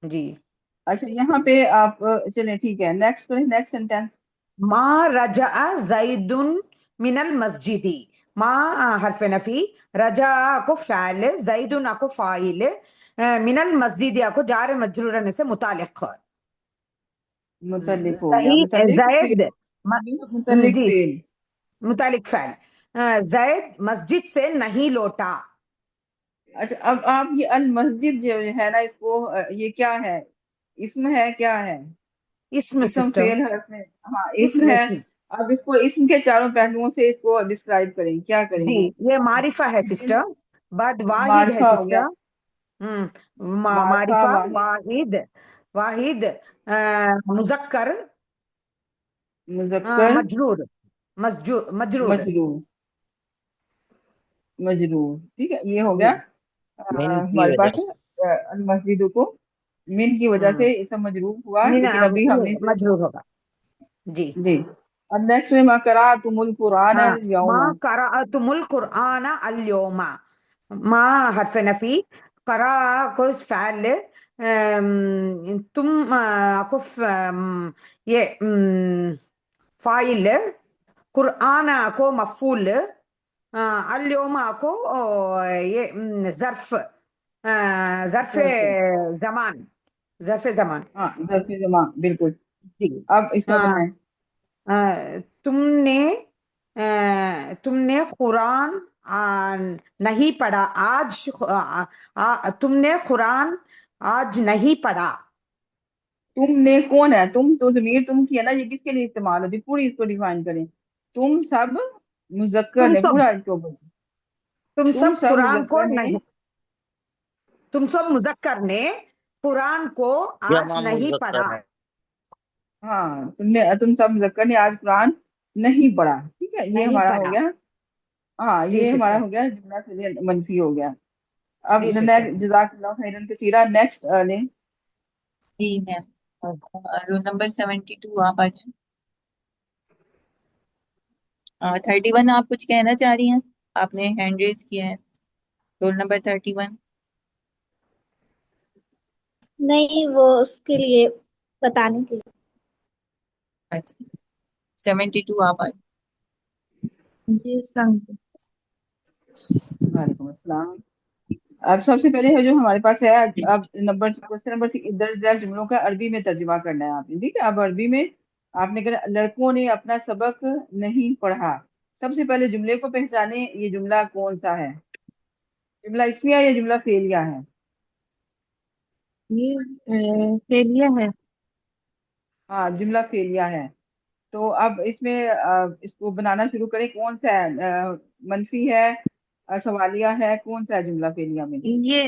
जी। अच्छा यहाँ पे आप चलें ठीक है, नेक्स्ट नेक्स्ट सेंटेंस। माँ रजा जैदुन मिनल मस्जिदी, माँ हरफ नफी, रजा को फ़ैल, जैदुन को फाइल, मिनल मस्जिद को जार मजरूर रहने से मुतालिक। मुतल्लिक हो गया, सही। मुतल्लिक जैद फेल। मुतल्लिक जी, फेल। मुतालिक फ़ैल। जैद मस्जिद से नहीं लौटा। अच्छा अब आप ये अल मस्जिद जो है ना, इसको ये क्या है, इसम है क्या है? इसम इसम सिस्टम। फेल हरफ में, हाँ इसम इसम है। इसम। अब इसको इसम के चारों पहलुओं से इसको डिस्क्राइब करें, क्या जी, करेंगे? ये मारिफा है बिन- सिस्टर, बाद वाहिद है मारफा हो गया। सिस्टर। मारफा मारिफा वाहिद। वाहिद। वाहिद मुजक्कर मुजक्कर। मजरूर, मजरूर। मजरूर। मजरूर, ठीक है, ये हो जी। गया। मिन की हमारे वजह पास से। अल मस्जिद को मिन की वजह हम्म से इसम मजरूर हुआ, मीना लेकिन अभी हमने ये सिर्फ मजरूर होगा। जी। जी। अब नेक्स्ट में मकरा तुमुल कुरान हाँ, अल यौमा। माँ कराअतुमुल कुरआन अल-यौमा, माँ हरफ नफी, करा को फ़ैल, तुम को ये फाइल, कुरआन को मफूल, अल-यौमा को ये ज़र्फ, ज़र्फ जर्फ। ज़मान, ज़र्फ ज़मान। हाँ जर्फ जमा, बिल्कुल। जी। अब इसका हाँ, बनाएं। तुमने तुमने कुरान नहीं पढ़ा आज, तुमने कुरान आज नहीं पढ़ा। तुमने कौन है, तुम तो जमीर तुम की है ना, ये किसके लिए इस्तेमाल होती है, पूरी इसको डिफाइन करें। तुम सब मुजक्कर तुम ने, सब पूरा इसको बोलो। तुम तुम सब सब कुरान को मुजक्कर ने। नहीं, तुम सब मुजक्कर ने कुरान को आज जमा नहीं पढ़ा। मुजक्कर है। हाँ तुम सब मुजक्कर ने आज कुरान नहीं पढ़ा, ठीक है, ये नहीं हमारा हो पढ़ा। गया। हाँ जी ये हमारा सिस्टर। हो गया, जुमला फिर मनफी हो गया। अब जी सिस्टर। नेक्स्ट, जज़ाकल्लाह खैरन कसीरा, नेक्स्ट लें। जी मैम। रोल नंबर 72 आप आ जाए। 31 आप कुछ कहना चाह रही हैं? आपने हैंड रेज किया है। Role number 31। नहीं, वो उसके लिए बताने के लिए। अच्छा, 72 आप आ जी अस्सलाम वालेकुम। वालेकुम अस्सलाम। अब सबसे पहले है जो हमारे पास है, अब नंबर क्वेश्चन नंबर दर्ज दर्ज जुमलों का अरबी में तर्जुमा करना है आपने, ठीक है। अब अरबी में आपने कहा लड़कों ने अपना सबक नहीं पढ़ा। सबसे पहले जुमले को पहचाने, ये जुमला कौन सा है? जुमला इसमिया या जुमला फेलिया है? ये फेलिया है। हाँ जुमला फेलिया है। तो अब इसमें इसको बनाना शुरू करें, कौन सा है? मनफी है, सवालिया है, कौन सा है जुमला फेलिया में? ये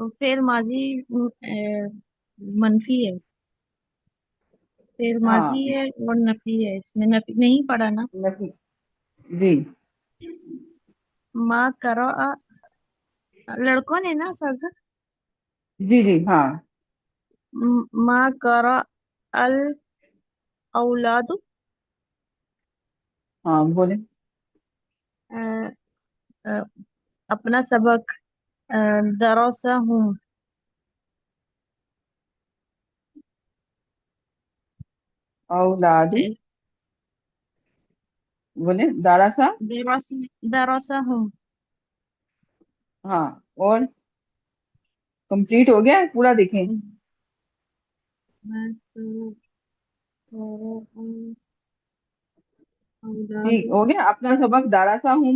फेल माजी मनफी है। फेल माजी हाँ है और नफी है, इसमें नफी नहीं पढ़ा ना। नफी। जी। माँ करो लड़कों ने ना सर से जी जी हाँ। माँ करो अल औलादु हाँ बोले। अ, अ, अपना सबक दरोसा हूँ। औलादू। बोले दारा सा। दरोसा हूँ। हाँ और कंप्लीट हो गया है? पूरा देखें। मैं करो जी औलादु। हो गया, अपना सबक दारा सा हूँ,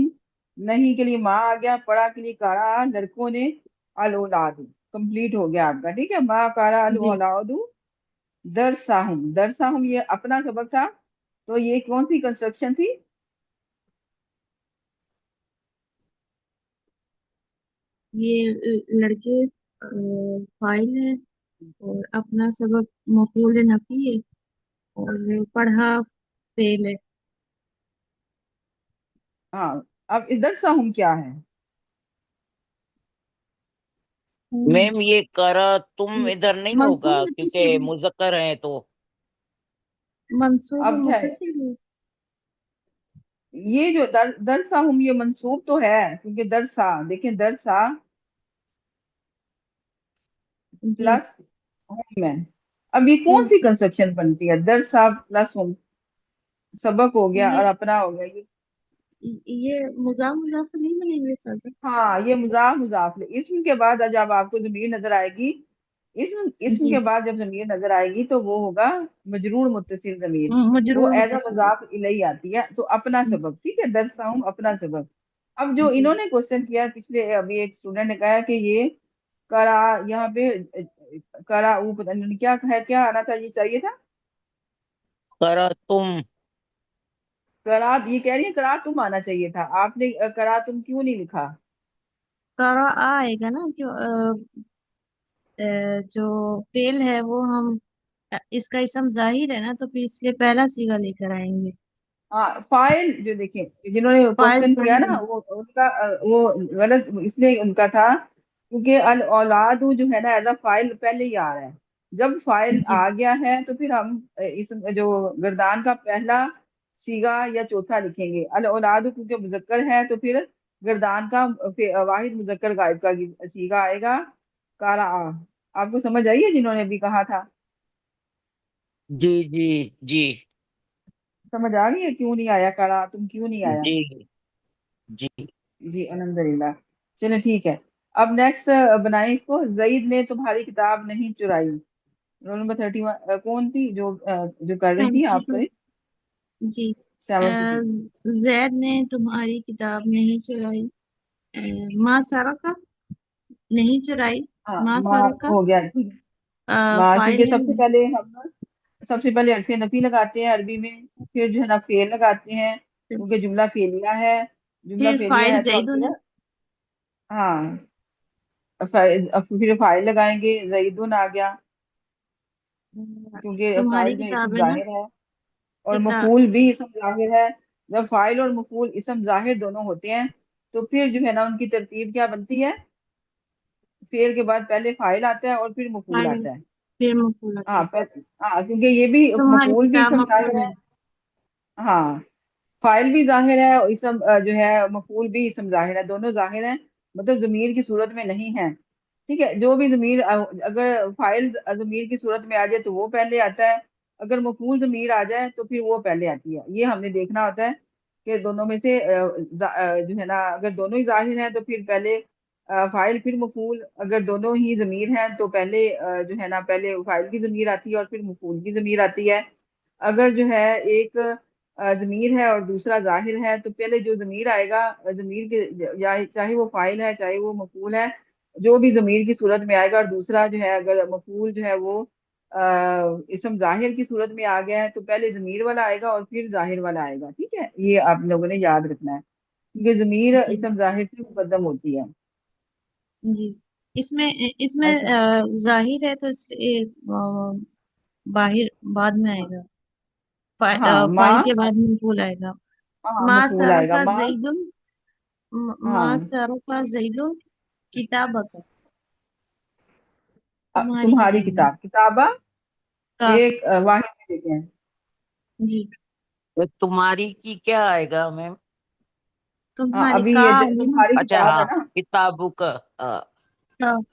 नहीं के लिए माँ आ गया, पढ़ा के लिए कारा, लड़कों ने अल औलादू, कंप्लीट हो गया आपका, ठीक है। माँ कारा अल जी औलादू दरसा हूँ, दरसा हूँ ये अपना सबक था। तो ये कौन सी कंस्ट्रक्शन थी? ये लड़के फाइल है। और अपना सबक मफूल नफी है और पढ़ा फेल है। हाँ, अब इधर सा हम क्या है? मैम ये करा तुम इधर नहीं होगा मंसूब क्योंकि मुتصل मुज़क्कर है तो। मंसूब अब क्या है? मुتصल है। ये जो दरसा हम, ये मंसूब तो है क्योंकि दरसा, देखें दरसा जी प्लस हम है। अब ये कौन जी सी कंस्ट्रक्शन बनती है? दरसा प्लस हम, सबक हो गया और ये अपना हो गया ये। ये मुजाफ मुजाफ नहीं बनेंगे सर। हाँ, ये मुजाफ मुजाफ इसम के बाद जब आपको जमीर नजर आएगी, इसम इसम जी के बाद जब जमीर नजर आएगी तो वो होगा मजरूर मुत्तसिल जमीर। वो मजरूर एज अ मुتصل मुजाफ इलैहि आती है, तो अपना सबक, ठीक है, दरसा हूँ अपना सबक। अब जो जी इन्होंने क्वेश्चन किया पिछले, अभी एक स्टूडेंट ने कहा कि ये करा, यहाँ पे करा वो पता नहीं क्या है, क्या आना चाहिए चाहिए था? करा तुम। करा, ये कह रही है करा तुम आना चाहिए था, आपने करा तुम क्यों नहीं लिखा? कारा आएगा ना क्यों जो फेल है वो हम इसका इसम जाहिर है ना तो फिर इसलिए पहला सीगा लेकर आएंगे। हाँ, फाइल जो देखें जिन्होंने फाइल क्वेश्चन किया जाहिर ना, है। वो उनका वो गलत इसलिए उनका था क्योंकि अल औलाद जो है ना एज अ फाइल पहले ही आ रहा है। जब फाइल जी आ गया है तो फिर हम इस जो गर्दान का पहला सीगा या चौथा लिखेंगे। अल औलाद क्योंकि मुजक्कर है तो फिर गर्दान का वाहिद मुजक्कर गायब का सीगा आएगा, कारा आ। आपको समझ आई है जिन्होंने भी कहा था? जी जी जी समझ आ गई है क्यों नहीं आया कारा तुम, क्यों नहीं आया? जी जी। जी अल्हम्दुलिल्लाह। चलो ठीक है। अब नेक्स्ट बनाए इसको, जईद ने तुम्हारी किताब नहीं चुराई। रोल नंबर 31 कौन थी जो जो कर रही थी? आप 72 करें। जी। अ, 72। जैद ने तुम्हारी किताब नहीं चुराई। अ, माँ सारा का नहीं चुराई। हाँ, माँ माँ सारा का हो गया, ठीक है। माँ, क्योंकि फाइल है सबसे पहले अरफे नफी लगाते हैं अरबी में, फिर जो है ना फेल लगाते हैं क्योंकि जुमला फेलिया है। जुमला फिर फेलिया फाइल है तो हम जैदुन फिर, है। हाँ, फिर फाइल लगाएंगे, जईदुन आ गया क्योंकि तुम्हारी फाइल में इसम किताब है ना जाहिर है और किताब। मफूल भी इसम जाहिर है। जब फाइल और मफूल इसम जाहिर दोनों होते हैं तो फिर जो है ना उनकी तरतीब क्या बनती है? फेल के बाद पहले फाइल आता है और फिर मफूल फाइल आता है। फिर मफूल आता हाँ है। हाँ, क्योंकि ये भी तुम्हारी मफूल भी किताब इसम जाहिर मफूल है। है। हाँ, फाइल भी जाहिर है और इसम जो है मफूल भी इसम जाहिर है, दोनों जाहिर है, मतलब जमीर की सूरत में नहीं है। ठीक है, जो भी जमीर अगर फाइल जमीर की सूरत में आ जाए तो वो पहले आता है, अगर मफूल जमीर आ जाए तो फिर वो पहले आती है। ये हमने देखना होता है कि दोनों में से जो है ना, अगर दोनों ही जाहिर हैं तो फिर पहले फाइल फिर मफूल, अगर दोनों ही जमीर हैं तो पहले जो है ना पहले फाइल की जमीर आती है और फिर मफूल की जमीर आती है। अगर जो है एक जमीर है और दूसरा जाहिर है तो पहले जो जमीर आएगा जमीर के, या चाहे वो फाइल है चाहे वो मफूल है, जो भी जमीर की सूरत में आएगा, और दूसरा जो है अगर मफूल जो है वो इसम जाहिर की सूरत में आ गया है तो पहले जमीर वाला आएगा और फिर जाहिर वाला आएगा। ठीक है, ये आप लोगों ने याद रखना है क्योंकि जमीर जी इसम जाहिर से मुकद्दम होती है। जी। इसमें इसमें अच्छा, जाहिर है तो इसलिए बाहिर बाद में आएगा। हाँ फाइल माँ, के बाद मफूल आएगा। हाँ माँ मफूल सारा आएगा का माँ। जईदुन माँ हाँ, सारा का जईदुन किताब का तुम्हारी तुम्हारी किताब में किताब, किताबा का एक वाहिद में देते हैं। जी। तो तुम्हारी की क्या आएगा मैम? हाँ, तुम्हारी अभी का ये आएगा ना तुम्हारी अच्छा किताब है हाँ, ना। किताबुक हाँ, का। अब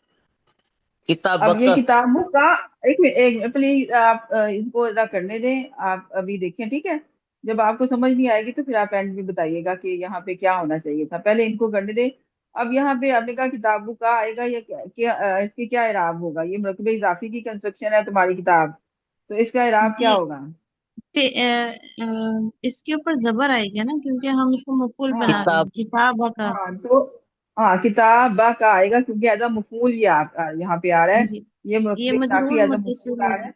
किताबक। ये किताबों का, एक मिनट एक मिनट प्लीज, आप इनको जरा करने दें, आप अभी देखें, ठीक है। जब आपको समझ नहीं आएगी तो फिर आप एंड में बताइएगा कि यहाँ पे क्या होना चाहिए था, पहले इनको करने दें। अब यहाँ पे आपने कहा किताबों का आएगा, या क्या इसके क्या इराब होगा? ये मरकबे इजाफी की कंस्ट्रक्शन है तुम्हारी किताब, तो इसका इराब क्या जी होगा? इसके ऊपर जबर आएगा ना क्योंकि हम इसको मफूल बना रहे हैं किताब। किताब का। हाँ तो, हाँ किताब बा का आएगा क्योंकि एज अ मफूल ये आप यहाँ पे आ रहा है। जी ये ये मरकबे इजाफी मजरूर एज अ मफूल मुत्तसिल आ है रहा जी। है।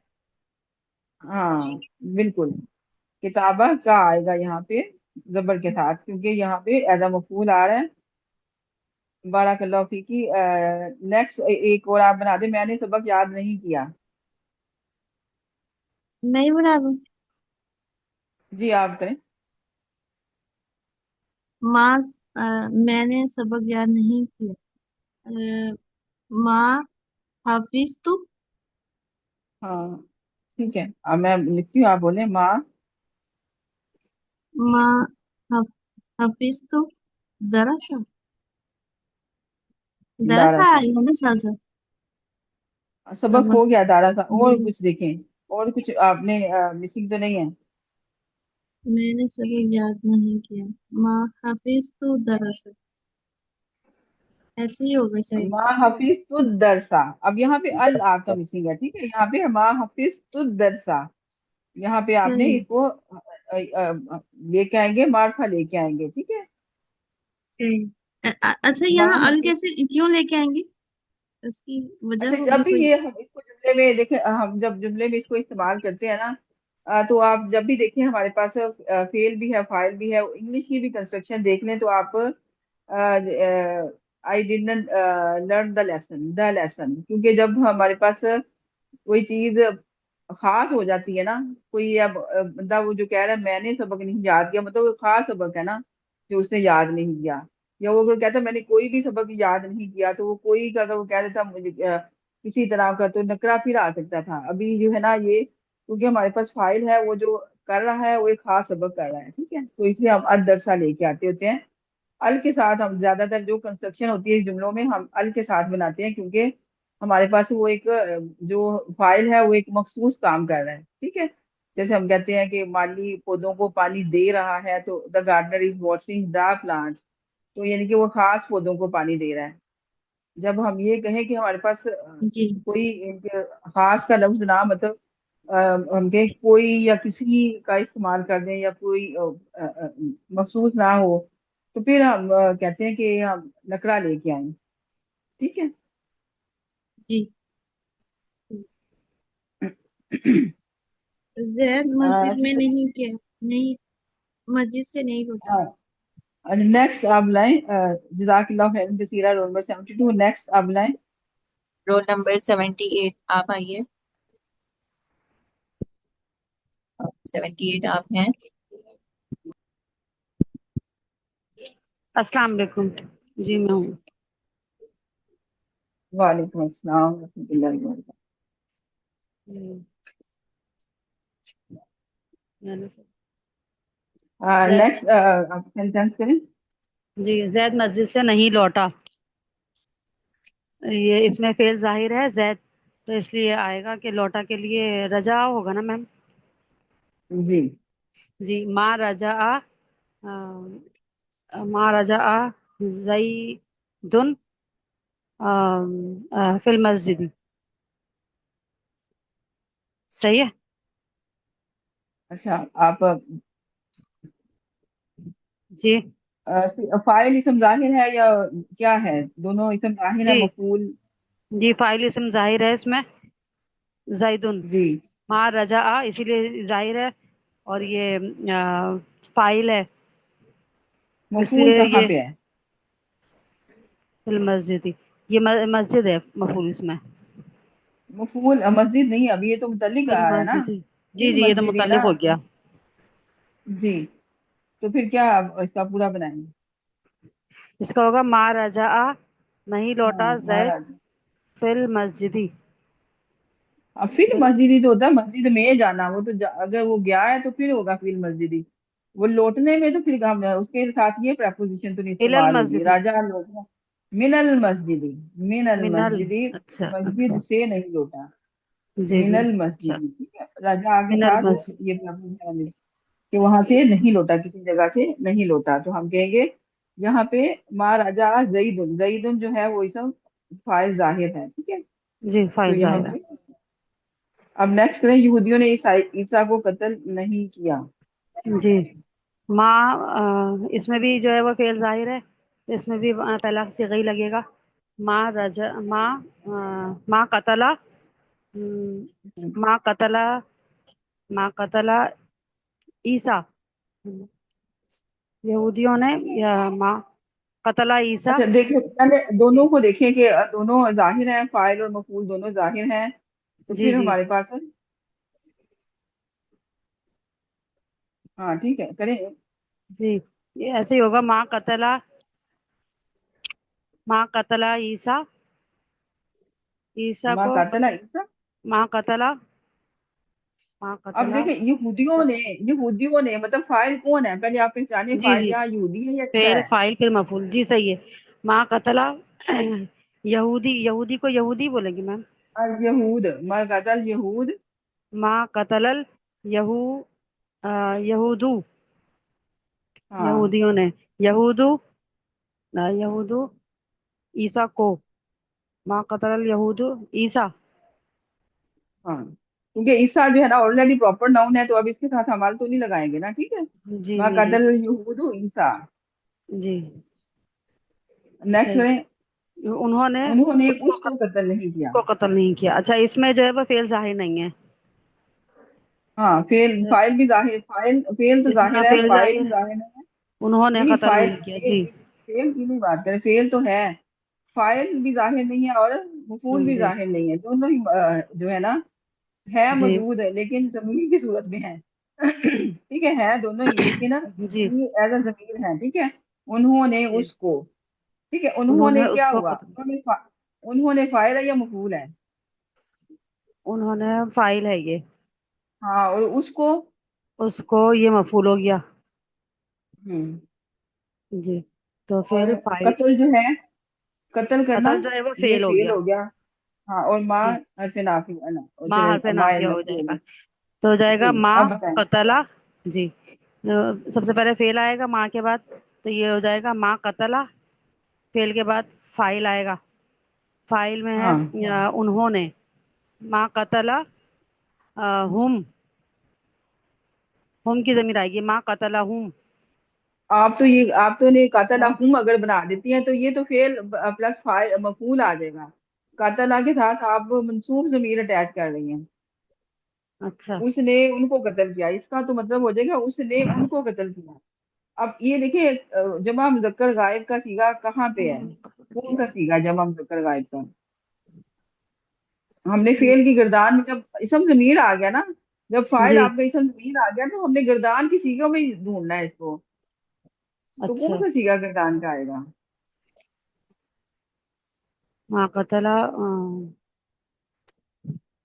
हाँ बिल्कुल, किताबा का आएगा यहाँ पे जबर के साथ क्योंकि यहाँ पे एज अ मफूल आ रहा है। बारक अल्लाह फीकी। नेक्स्ट एक और आप बना दे, मैंने सबक याद नहीं किया। मैं ही बना दूं? जी आप करें। माँ, मैंने सबक याद नहीं किया। माँ हाफिज तू। हाँ ठीक है, अब मैं लिखती हूँ, आप बोले माँ। माँ हाफ- हाफिज तू दरसा। दरसा दारा सा आई है ना साजा। सबक हो गया, दारा सा। और कुछ मैंने देखें, और कुछ आपने मिसिंग तो नहीं है? सबक याद नहीं किया। माँ हाफिज तू दरसा, ऐसे ही होगा शायद। माँ हफीज तुद दरसा। अब यहाँ पे अल आपका मिसिंग है, ठीक है, यहाँ पे माँ हफीज तुद दरसा। यहाँ पे आपने सही इसको लेके आएंगे, मार्फा लेके आएंगे, ठीक है। सही। अच्छा, माँ यहाँ अल हफीज। कैसे क्यों लेके आएंगे? उसकी वजह अच्छा, जब होगी भी कोई? ये हम इसको जुमले में देखें, हम जब जुमले में इसको इस्तेमाल करते हैं ना, तो आप जब भी देखें हमारे पास फेल भी है, फाइल भी है, इंग्लिश की भी कंस्ट्रक्शन देख लें तो आप I didn't learn the lesson, क्योंकि जब हमारे पास कोई चीज खास हो जाती है ना, कोई अब बंदा वो जो कह रहा है मैंने सबक नहीं याद किया, मतलब वो खास सबक है ना जो उसने याद नहीं किया। या वो अगर कहता मैंने कोई भी सबक याद नहीं किया, तो वो कोई का अगर वो कह देता मुझे किसी तरह का, तो नकरा फिर आ सकता था। अभी जो है ना ये, क्योंकि हमारे पास फाइल है, वो जो कर रहा है वो एक खास सबक कर रहा है, ठीक है, तो इसलिए हम अल दरसा लेके आते होते हैं। अल के साथ हम ज्यादातर जो कंस्ट्रक्शन होती है इस जुमलों में हम अल के साथ बनाते हैं, क्योंकि हमारे पास वो एक जो फाइल है वो एक मखसूस काम कर रहा है, ठीक है। जैसे हम कहते हैं कि माली पौधों को पानी दे रहा है, तो the gardener is watering the plant, तो यानी कि वो खास पौधों को पानी दे रहा है। जब हम ये कहें कि हमारे पास जी कोई एक खास का लफ्ज ना, मतलब हम कहें कोई या किसी का इस्तेमाल कर दें, या कोई मखसूस ना हो, तो फिर हम कहते हैं कि हम नकरा लेके आए, ठीक है। जी। जैद मस्जिद में नहीं किया, नहीं, मस्जिद से नहीं लौटा। नेक्स्ट आप लाएं, जज़ाकल्लाह खैरन कसीरा, रोल नंबर 72। नेक्स्ट आप लाएं। रोल नंबर 78 आप आइए। 78 आप हैं। अस्सलाम वालेकुम। जी मैं हूँ। वालेकुम अस्सलाम व रहमतुल्लाहि व बरकातहू। जी, मैंने जैद नेक्स्ट आप सेंटेंस करें। जी जैद मस्जिद से नहीं लौटा। ये इसमें फेल जाहिर है जैद, तो इसलिए आएगा कि लौटा के लिए रजा होगा ना मैम। जी। जी माँ रजा आ, माँ रजा आ जईदुन फिल मस्जिद। सही है। अच्छा, आप जी फाइल इसम जाहिर है या क्या है? दोनों इसम जाहिर है, जी मफूल। जी फाइल इसम जाहिर है इसमें जैदुन। जी। माँ रजा आ इसीलिए जाहिर है, और ये फाइल है, मफूल इसलिए कहाँ ये पे है? फिल मस्जिद। ये मस्जिद है मफूल इसमें। मफूल मस्जिद नहीं, अभी ये तो मुतल्लिक फिल आ रहा है ना, मस्जिद। जी फिल जी ये तो मस्जिद ना। मुतल्लिक हो गया। जी, तो फिर क्या इसका पूरा बनाएंगे? इसका होगा माँ रजा आ नहीं हाँ लौटा जैद महाराज। फिल मस्जिदी। अब फिर मस्जिद तो होता है मस्जिद में जाना, वो तो अगर वो गया है तो फिर होगा फिर मस्जिद। वो लौटने में तो फिर काम है, उसके साथ ये प्रपोजिशन तो नहीं इलल इस्तेमाल होगी, मस्जिदी। राजा लौटा। मिनल मस्जिदी, मिनल मिनल। मस्जिदी, अच्छा मस्जिद अच्छा। से नहीं लौटा। जी जी मिनल अच्छा। मस्जिदी, ठीक है, राजा के मिनल साथ मस्जिद। ये प्रपोजिशन है कि वहां से नहीं लौटा, किसी जगह से नहीं लौटा, तो हम कहेंगे यहाँ पे माँ राजा जईदुन, जईदुन जो है वो इसम फाइल जाहिर है, ठीक है। जी तो फाइल यहाँ जाहिर है। पे अब नेक्स्ट करें, यहूदियों ने ईसा को कत्ल नहीं किया। जी माँ इसमें भी जो है वो फेल जाहिर है, तो इसमें भी पहला सिगा ही लगेगा। माँ रजा माँ कतला। माँ कतला। माँ कतला ईसा। यहूदियों ने या माँ قتل عیسیٰ اچھا دیکھیں پہلے دونوں کو دیکھیں کہ دونوں ظاہر ہیں، فاعل اور مفعول دونوں ظاہر ہیں، تو جی پھر جی ہمارے پاس ہے، ہاں ٹھیک ہے کریں. جی یہ ایسے ہی ہوگا، ماں قتل عیسیٰ، عیسیٰ ما کو قاتل عیسیٰ. ماں قتل اب دیکھیں یہودیوں نے مطلب فاعل کون ہے، پہلے آپ پہچانے جی فاعل جی، کیا یہودی ہے یا کیا فعل ہے. فاعل پھر مفعول، جی صحیح ہے. ماں قتل یہودی کو یہودی بولے گی میم. یہود ما قتل یہود. ماں قتل یہودو، ہاں یہودیوں نے، یہودو عیسیٰ کو، ماں قتل الیہود عیسیٰ. ہاں کیونکہ عیسیٰ جو ہے نا آلریڈی پراپر ناؤن ہے، تو اب اس کے ساتھ ہمارے تو نہیں لگائیں گے نا، ٹھیک ہے. جی ما جی جی قتل یہود عیسیٰ. جی نیکسٹ صحیح. میں انہوں نے انہوں نے اس اس کو قتل نہیں کیا. کو قتل نہیں کیا. اچھا اس میں جو ہے وہ فعل ظاہر نہیں ہے. ہاں فائل بھی ظاہر، فعل تو اس میں ظاہر ہے، فعل فائل ظاہر، ظاہر ہے. انہوں نے نہیں قتل نہیں کیا. جی فعل کی نہیں بات کریں، فعل تو ہے، فائل بھی ظاہر نہیں ہے اور مفعول بھی جی ظاہر نہیں ہے، دونوں ہی جو ہے نا ہے جی موجود ہے لیکن ضمیر کی صورت میں ہے. ٹھیک ہے دونوں ہی لیکن جی ایز اے ضمیر ہے. ٹھیک ہے انہوں نے جی اس کو، ٹھیک ہے انہوں انہوں نے نے اس کیا کو ہوا، قتل، انہوں نے فاعل ہے یا مفعول ہے. انہوں نے فاعل ہے یہ، ہاں اور اس کو. اس کو یہ مفعول ہو گیا. ہم، جی تو اور پھر فاعل، قتل جو ہے، قتل کرنا قتل جو ہے وہ یہ فعل فعل ہو گیا. ہاں اور ماں جی حرف نافی ہے نا، ماں حرف ماں نافیہ ہو نفی جائے ہو گا. گئی. تو ہو جائے گا جی ماں اب بتائیں. قتلا. جی سب سے پہلے فعل آئے گا ماں کے بعد، تو یہ ہو جائے گا ماں قتلا. فعل کے بعد فاعل آئے گا، فاعل میں ہے ہاں انہوں نے. ماں قتلا ہم کی ضمیر آئے گی، ماں قتلا ہم. آپ تو نے قاتل ہوں اگر بنا دیتی ہیں تو یہ تو فعل پلس فاعل مفعول آ جائے گا. قاتل کے ساتھ آپ منصوب ضمیر اٹیچ کر رہی ہیں. اچھا اس نے ان کو قتل کیا، اس کا تو مطلب ہو جائے گا اس نے ان کو قتل کیا. اب یہ دیکھیں جمع مذکر غائب کا صیغہ کہاں پہ ہے، کون سا صیغہ جمع مذکر غائب کا. ہم نے فعل کی گردان میں جب اسم ضمیر آ گیا نا، جب فاعل جی آپ کا اسم ضمیر آ گیا تو ہم نے گردان کی صیغوں میں ہی ڈھونڈنا ہے اس کو. تو کون اچھا سا صیغہ گردان کا آئے گا. ماں قتلا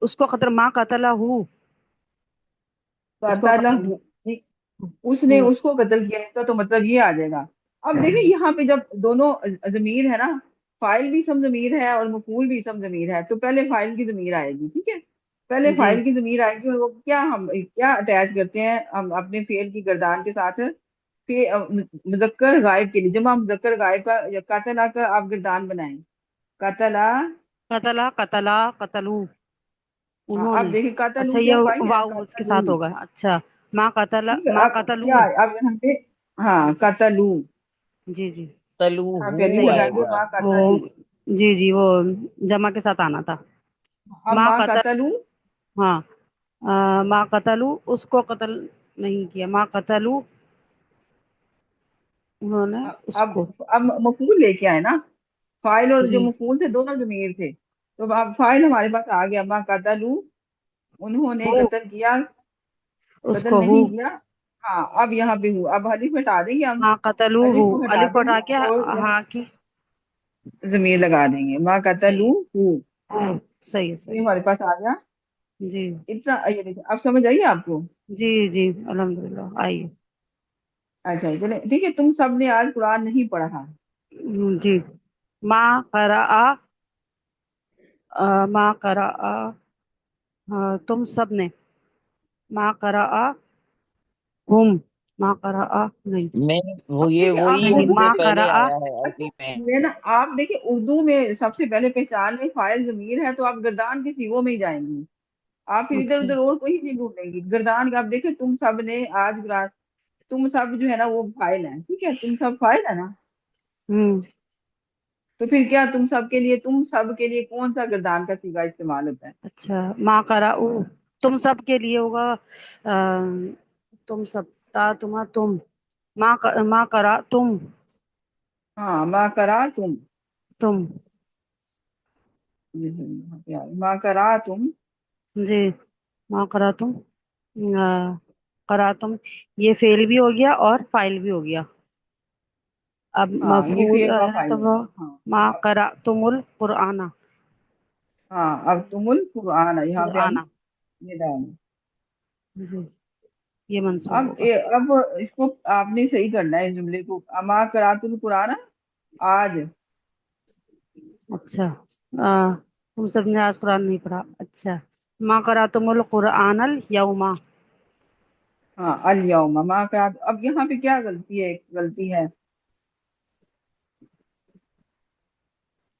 اس کو قتل، ماں قتلا اس کو قاتل قتل. جی، اس نے اس کو قتل کیا، اس کا تو مطلب یہ آ جائے گا. اب دیکھیں یہاں پہ جب دونوں ضمیر ہے نا، فاعل بھی اسم ضمیر ہے اور مفعول بھی اسم ضمیر ہے، تو پہلے فاعل کی ضمیر آئے گی. ٹھیک ہے پہلے جی فاعل کی ضمیر آئے گی، اور وہ کیا ہم کیا اٹیچ کرتے ہیں ہم اپنے فعل کی گردان کے ساتھ، مذکر غائب کے لیے جمع مذکر غائب کا یا قاتلہ کا آپ گردان بنائیں. قاتلہ. قتلو ہاں انہوں نے. اب دیکھیں قاتل اچھا کیا یہ پائی ہے واؤ اس کے قاتل. ساتھ ہوگا. اچھا ماں قتل، ٹھیک ہے ماں اب قتلو. کیا ہے اب یہاں پہ، ہاں قاتلو جی جی تلو یہاں پہ ہو الف صحیح. آئے لگائیں گے گا. ماں وہ قاتلو. جی جی وہ جمع کے ساتھ آنا تھا. اب ماں ماں قتل، قاتلو. ہاں ماں قتلو اس کو قتل نہیں کیا. ماں قتلو انہوں نے اس اب کو. اب مفعول لے کے آئے نا، فاعل اور جو جی مفعول تھے دونوں ضمیر تھے، تو اب فاعل ہمارے پاس آ گیا ماں قتلو، انہوں نے ہو قتل کیا، اس قتل کو ہو. نہیں کیا. ہاں اب یہاں پہ ہوں، اب حلیف ہٹا دیں گے ہم، ماں قتلو ہو، الف کو ہٹا الف دیں گے اٹھا کے اور ہاں کی. ضمیر لگا دیں گے ماں قتلو صحیح ہو. ہو، صحیح ہے یہ صحیح. ہمارے پاس آ گیا. جی اتنا یہ دیکھیں اب سمجھ آئیے آپ کو. جی جی الحمدللہ آئیے. اچھا چلیں ٹھیک ہے، تم سب نے آج قرآن نہیں پڑھا. جی ماں قرأ ماں قرأ تم سب نے. ماں قرأ ہم، ماں قرأ نہیں میں وہ اب یہ دیکھیں آپ وہی نہیں، ہم اردو سے ماں پہلے قرأ. آیا ہے اچھا عربی میں. میں نا آپ دیکھیں اردو میں سب سے پہلے پہچان لیں فاعل ضمیر ہے تو آپ گردان کی صیغوں میں ہی جائیں گی، آپ پھر ادھر اچھا ادھر اور کوئی نہیں ڈھونڈیں گی. گردان کا آپ دیکھیں تم سب نے آج تم سب جو ہے نا وہ فاعل ہیں. ٹھیک ہے تم سب فاعل ہے نا، ہوں تو پھر کیا تم سب کے لیے کون سا گردان کا صیغہ استعمال ہوتا ہے. اچھا ماں قرأ تم سب کے لیے ہوگا. تم سب تمہا تم. ماں قرأ تم. हाँ, माँ करा तुम, तुम, माँ करा तुम। जी, माँ करा तुम, करा तुम, ये फेल भी हो गया और फाइल भी हो गया। अब हाँ, ये मफूल फेल हुआ है फाइल तो हुआ। वो हाँ माँ करा तुमुल कुरआना, हाँ, अब तुमुल कुरान है, यहाँ पे हम कुरआना, ये डालें। जी, ये मंसूब होगा। अब इसको आपने सही करना है, इस जुमले को। अमा करातुल कुरान, आज। अच्छा, तुम सबने आज कुरान नहीं पढ़ा, अच्छा। माँ करा तुमुल कुरआनल यौमा, हाँ, अल यौम मा करात। अब यहाँ पे क्या गलती है?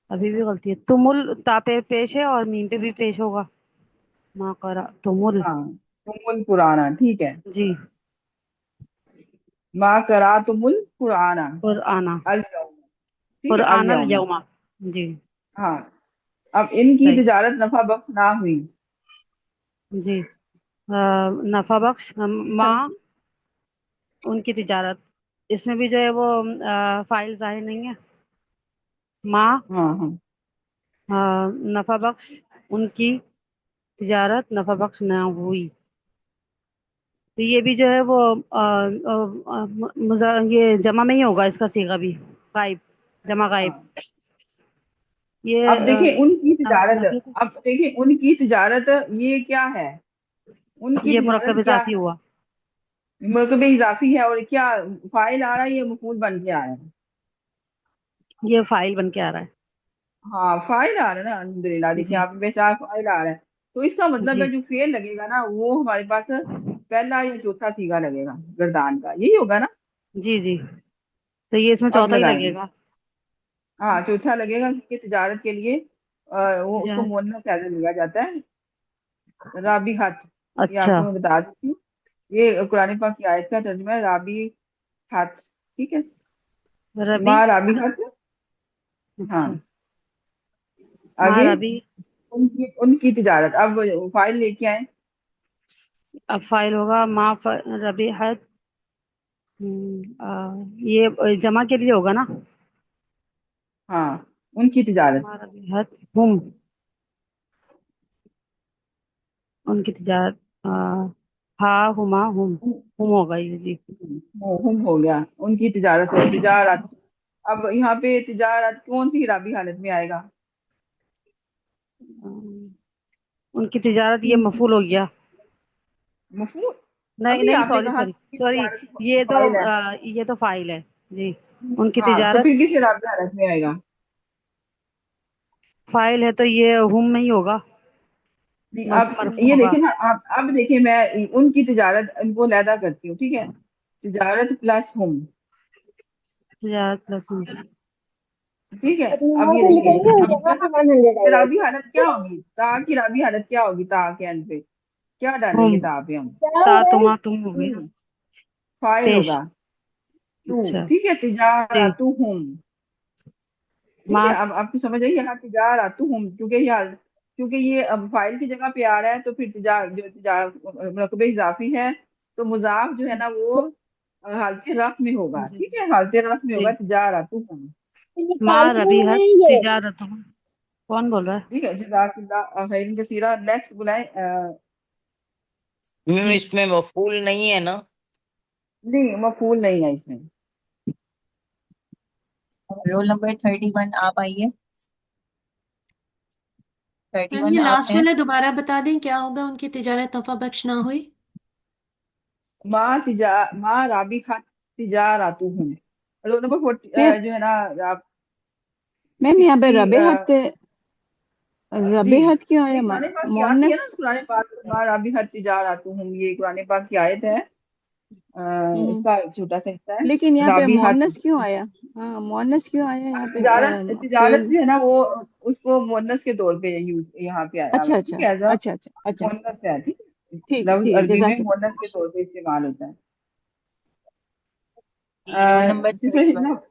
अभी भी गलती है, तुमुल ता पे पेश है और मीम पे भी पेश होगा, माँ करा तुमुल, हाँ, तुमुल कुराना, ठीक है। जी, मा करातुमुल कुराना कुरआना, अल यौम, ठीक है, अल कुरआनल यौम। यौमा, जी, हाँ, अब इनकी सही, तिजारत नफा बख्श ना हुई। जी, नफा बख्श माँ उनकी तिजारत, इसमें भी जो है वो फाइल जाहिर नहीं है, माँ हाँ हाँ नफा बख्श उनकी तिजारत नफा बख्श ना हुई, तो ये भी जो है वो ये जमा में ही होगा, इसका सीगा भी गायब, जमा गायब, हाँ। ये अब देखिए उनकी तिजारत, नफे अब देखिए उनकी तिजारत, ये क्या है? उनकी ये मुरक्कब तिजारत क्या इजाफी है? हुआ, मरकब इजाफी है, और क्या फाइल आ रहा है, ये मफूल बन के आ रहा है? ये फाइल बन के आ रहा है, हाँ, फाइल आ रहा है ना, अल्हम्दुलिल्लाह। देखिए जी, आप बेचार फाइल आ रहा है, तो इसका मतलब जी, है जो फेल लगेगा ना, वो हमारे पास पहला या चौथा सीगा लगेगा, गर्दान का, यही होगा ना। जी, जी, तो ये इसमें अब चौथा ही लगाएंगे। लगेगा, हाँ, चौथा लगेगा, क्योंकि तिजारत के लिए वो उसको तिजारत, मुअन्नस ऐसे लिया जाता है, राबी हाथ। ये अच्छा, आपको मैं बता देती हूँ, ये कुरान पाक की आयत का तर्जुमा है, राबी हाथ, ठीक है। रबी, माँ राबी हाथ। अच्छा, हाँ, माँ आगे रबी, उनकी उनकी तिजारत, अब फाइल लेके आए। अब फाइल होगा माँ रबी है, ये जमा के लिए होगा ना, हाँ, उनकी तिजारत। माँ रबी है, हम उनकी तिजारत, हा हुमा हम होगा ये, जी, मोहम हो गया, उनकी तिजारत हो, तिजारत। अब यहाँ पे तिजारत कौन सी राबी हालत में आएगा? उनकी तिजारत, ये उनकी मफूल हो गया, मफूल। नहीं अभी नहीं, आपने सॉरी कहा सॉरी कि सॉरी, तिजारत फाइल है। ये तो फाइल है, जी, उनकी हाँ, तो तिजारत फिर किस राबी हालत में आएगा? फाइल है तो ये हम में ही होगा, नहीं, अब मरफू ये होगा, देखिए ना, आप अब देखिए, मैं उनकी तिजारत इनको लैदा करती हूँ, ठीक है। तिजारत प्लस हम, तिजारत प्लस हम, ठीक है। अब ये देखिए, अब फिर राबी हालत क्या होगी? ता की राबी हालत क्या होगी? ता के एंड पे क्या डालेंगे? हम, ता पे हम ता तुमा तुम हो गई, टू, फाइल पेश, होगा टू, अच्छा, ठीक है। जी, तिजारतु हम, ठीक है। माँ, अब आपको समझ आई यहाँ तिजारतु हम, क्योंकि ये अब फाइल की जगह पे आ रहा है, तो फिर मरकब इजाफी है, तो मुजाफ जो है ना वो हालत रफ में होगा, जी, ठीक है, हालत रफ में होगा, जी, तिजारतु हम। माँ रबी है तिजारत, कौन बोल रहा है, ठीक है, जज़ाकल्लाह खैरन कसीरा। नेक्स्ट बुलाएं। जी, इसमें मफूल नहीं है ना? नहीं, मफूल नहीं है इसमें। रोल नंबर 31 आप आइए। थर्टी मैम वन ये आप लास्ट हैं। वाला दोबारा बता दें, क्या होगा? उनकी तिजारत नफा बख्श ना हुई। माँ राबी खात तिजारतु हम, रोल नंबर 40 मैम जो है ना, आप मैम यहाँ पे 60। जी, रबेहत क्यों ये आया कुरान पाक की आती है मोहनस? ना, कुरान पाक माँ राबी खात तिजारतु हम, ये कुरान पाक की आयत है। हम्म, इसका छोटा सा हिस्सा है, लेकिन यहाँ पे राबी हाथ। मोहनस क्यों आया? हाँ, मोहनस क्यों आया यहाँ पे? तिजारत तिजारत फेल। जो है ना, वो उसको मुअन्नस के तौर पे यूज यहाँ पे आया हुआ अच्छा है, अच्छा ठीक है, एज अ अच्छा अच्छा अच्छा, मुअन्नस है, ठीक है। लफ्ज ठीक है, अरबी में जजाक। मुअन्नस के तौर पे इस्तेमाल होता है। जी, roll number sister 31। Hina.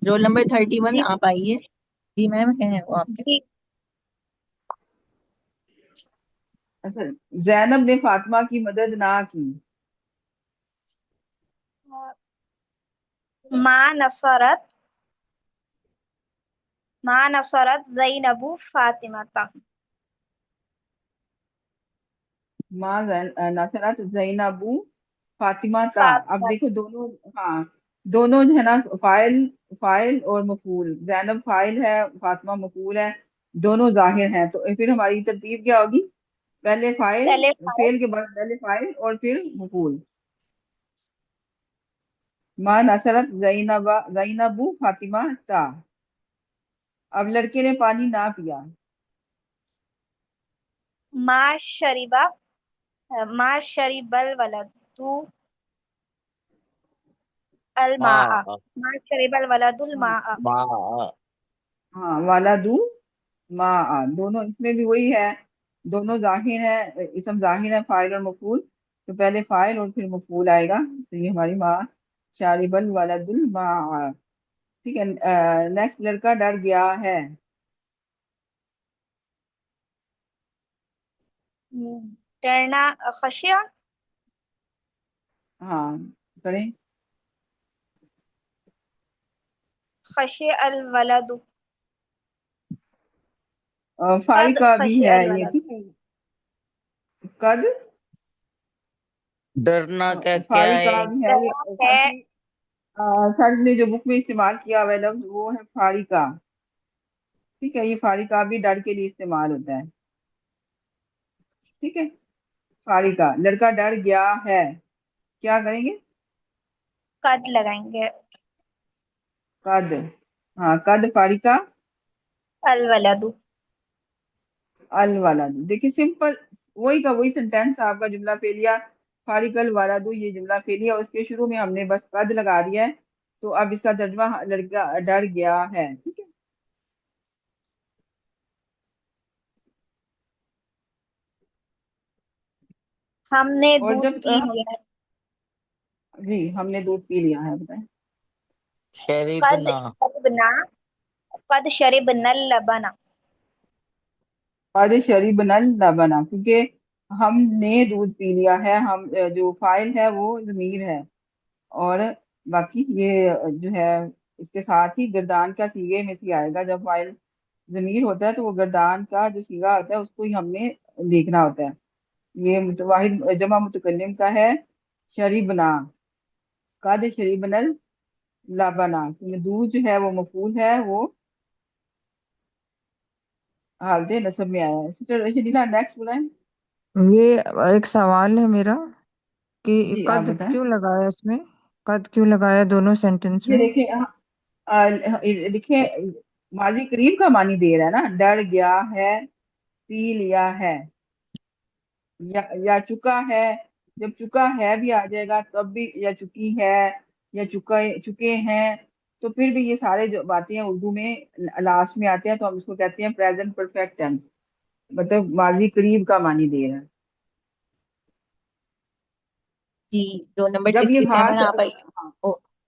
Roll number 31 जी, आप आइए। जी मैम, है वो आपके जी, साथ। अच्छा, जैनब ने फातिमा की मदद ना की। ما नसरत ज़ैनबु फातिमाता। माँ नसरत ज़ैनबु फातिमा ता। अब फातिमा देखो दोनों, हाँ दोनों जो है ना, फाइल फाइल और मफूल, जैनब फाइल है, फातिमा मफूल है, दोनों जाहिर हैं। तो फिर हमारी तरतीब क्या होगी? पहले फाइल, पहले फाइल फेल के बाद पहले फाइल और फिर मफूल। माँ नसरत ज़ैनबु फातिमा ता। अब लड़के ने पानी ना पिया। मा शरीबा मा शरीबल वलदु अल माआ। माँ मा शरीबल वलदुल हाँ माआ। माँ हाँ, वाला दू माँ, दोनों इसमें भी वही है, दोनों जाहिर है, इसम जाहिर है, फाइल और मफूल। तो पहले फाइल और फिर मफूल आएगा, तो ये हमारी माँ शारिबल वालदुल माँ। ठीक है। नेक्स्ट, लड़का डर गया है। डरना खशिया। हाँ करें। खशे अल वलदु। कद फारिका भी खशे है अल ये, वलद। ठीक है। कद डरना का क्या फारिका है? भी है ये, डरा है। सर ने जो बुक में इस्तेमाल किया हुआ है लफ्ज वो है फारिका। ठीक है, ये फारिका भी डर के लिए इस्तेमाल होता है। ठीक है, फारिका, लड़का डर गया है, क्या करेंगे? कद लगाएंगे। कद, हाँ कद फारिका अल वलदु। अल वालादू। देखिए सिंपल, वही का वही सेंटेंस, आपका जुमला फेलिया, फारिकल वालादू, ये जुमला फेलिया, उसके शुरू में हमने बस कद लगा दिया है। तो अब इसका तर्जुमा लड़का डर गया है। ठीक है। हमने और दूध जब पी लिया है। जी हमने दूध पी लिया है, बताएं। कद शरीबना। शरिबना कद शरिबना लबना। आज शरीब नल न बना, क्योंकि हमने दूध पी लिया है, हम जो फाइल है वो जमीर है, और बाकी ये जो है इसके साथ ही गर्दान का सीगे में से आएगा। जब फाइल जमीर होता है तो वो गर्दान का जो सीगा होता है उसको ही हमने देखना होता है। ये वाहिद जमा मुतकल्लिम का है, शरीबना, कद शरीबनल लाबना, क्योंकि दूध जो है वो मफूल है, वो हालते नसब में आया है। सिस्टर शरीला, नेक्स्ट बुलाएं। ये एक सवाल है मेरा कि जी आप कद बताएं। क्यों लगाया इसमें, कद क्यों लगाया दोनों सेंटेंस ये में? देखिए, देखिए माजी करीब का मानी दे रहा है ना, डर गया है, पी लिया है, या चुका है। जब चुका है भी आ जाएगा तब भी, या चुकी है, या चुके हैं, तो फिर भी ये सारे जो बातें हैं उर्दू में लास्ट में आते हैं, तो हम इसको कहते हैं प्रेजेंट परफेक्ट टेंस, मतलब माजी करीब का मानी दे रहा है। जी, रोल नंबर जब ये हाँ 67 से, आप आई। हाँ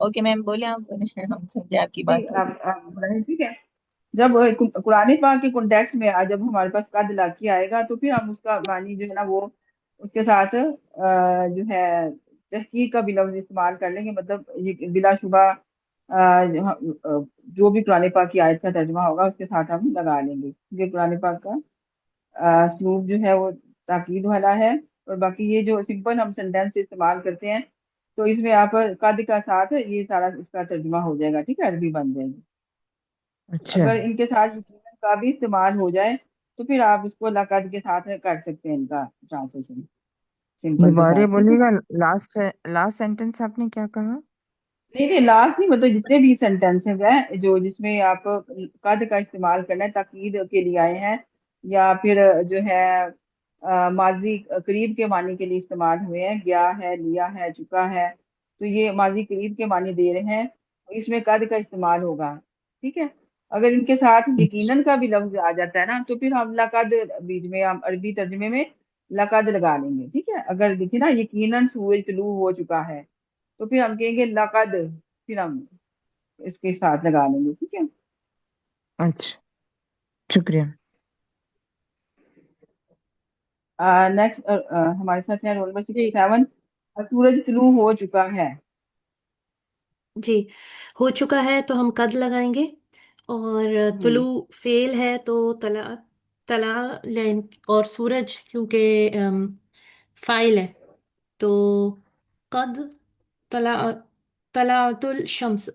ओके मैम, बोले आप। हम समझे आपकी जी, बात होगी। आप बताएं, ठीक है। जब कुरान पाक के कॉन्टेक्स्ट में जब हमारे पास कद लाकी आएगा तो फिर हम उसका मानी जो है ना वो उसके साथ जो है तहकीक का भी लफ्ज इस्तेमाल कर लेंगे, मतलब ये बिलाशुबा जो भी कुरान पाक की आयत का तर्जुमा होगा उसके साथ हम लगा लेंगे, क्योंकि कुरान पाक का स्लूब जो है वो ताकीद वाला है। और बाकी ये जो सिंपल हम सेंटेंस इस्तेमाल करते हैं, तो इसमें आप कद का साथ ये सारा इसका तर्जुमा हो जाएगा, ठीक है, अरबी बन जाएगी। अच्छा, अगर इनके साथ यकीनन का भी इस्तेमाल हो जाए तो फिर आप इसको लक़द के साथ कर सकते हैं, इनका ट्रांसलेशन सिंपल के साथ, दोबारा ठीक है। बोलिएगा, लास्ट लास्ट सेंटेंस आपने क्या कहा? नहीं नहीं, लास्ट नहीं, मतलब जितने भी सेंटेंसेस हैं जो जिसमें आप कद का इस्तेमाल करना है, ताकीद के लिए आए हैं, या फिर जो है माजी करीब के मानी के लिए इस्तेमाल हुए हैं, गया है, लिया है, चुका है, तो ये माजी करीब के मानी दे रहे हैं, इसमें कद का इस्तेमाल होगा। ठीक है। अगर इनके साथ अच्छा, यकीनन का भी लफ्ज आ जाता है ना, तो फिर हम लकद, बीच में हम अरबी तर्जमे में लकद लगा लेंगे। ठीक है, अगर देखिए ना यकीनन सूरज तुलू हो चुका है तो फिर हम कहेंगे लकद, फिर हम इसके साथ लगा लेंगे। ठीक है। अच्छा, शुक्रिया। नेक्स्ट हमारे साथ है रोल नंबर जी 67। सूरज तुलू हो चुका है। جی ہو چکا ہے تو ہم قد لگائیں گے، اور طلوع فعل ہے تو طلع، طلع اور سورج کیونکہ فاعل ہے تو قد طلع، طلعت الشمس۔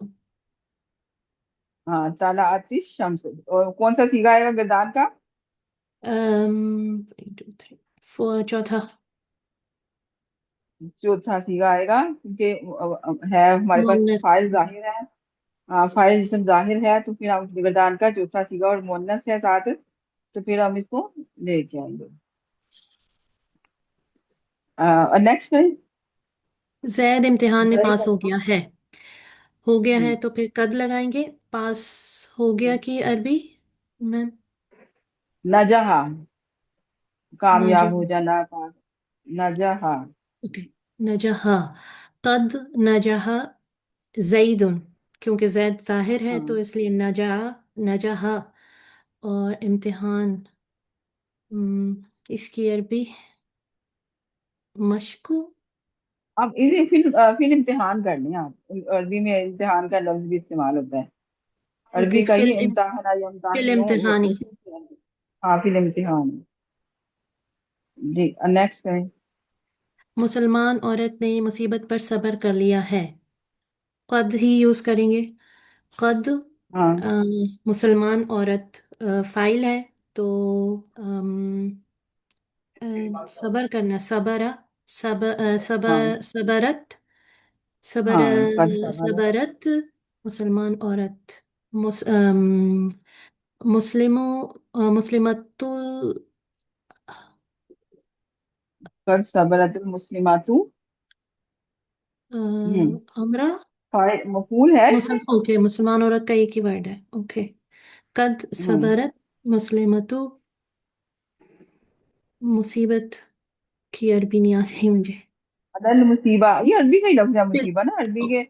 ہاں طلعت الشمس، اور کون سا سیگا آئے گا گردان کا؟ چوتھا۔ چوتھا سیگا آئے گا کیونکہ ہے ہمارے پاس مؤنث۔ فاعل ظاہر ہے، ہاں فاعل جسم ظاہر ہے، تو پھر ہم گردان کا چوتھا سیگا اور مؤنث ہے ساتھ، تو پھر ہم اس کو لے کے آئیں گے۔ اور نیکسٹ ہے زید امتحان میں پاس ہو گیا ہے، ہو گیا ہے ہم، تو پھر قد لگائیں گے۔ پاس ہو گیا کی عربی میں نجحا، کامیاب نجح، ہو جانا، نجحا۔ اوکے، نجحا، قد نجح زید، کیونکہ زید ظاہر ہے ہاں تو اس لیے نجح، نجحا۔ اور امتحان، اس کی عربی مشکو، اب اسے پھر امتحان کر لیں آپ، عربی میں امتحان کا لفظ بھی استعمال ہوتا ہے، اوکے، عربی کا ہی امتحان یا فل امتحانوں وہ امتحانی۔ اسی سے حافظ امتحان۔ جی نیکسٹ ہے مسلمان عورت نے مصیبت پر صبر کر لیا ہے، قد ہی یوز کریں گے۔ قد ہاں مسلمان عورت فاعل ہے تو صبر کرنا، صبر، ہاں صبرت، صبر، ہاں قد صبر، صبرت مسلمان عورت، مسلم، مسلمت قد صبرت المسلمات، امرا، مفعول ہے اس میں۔ اوکے مسلمان عورت کا ایک ہی ورڈ ہے، اوکے۔ قد ہوں، صبرت مسلمت، مصیبت کی عربی نہیں آتی مجھے۔ عدل مصیبہ، یہ عربی کا ہی لفظ ہے فل، مصیبہ نا، عربی کے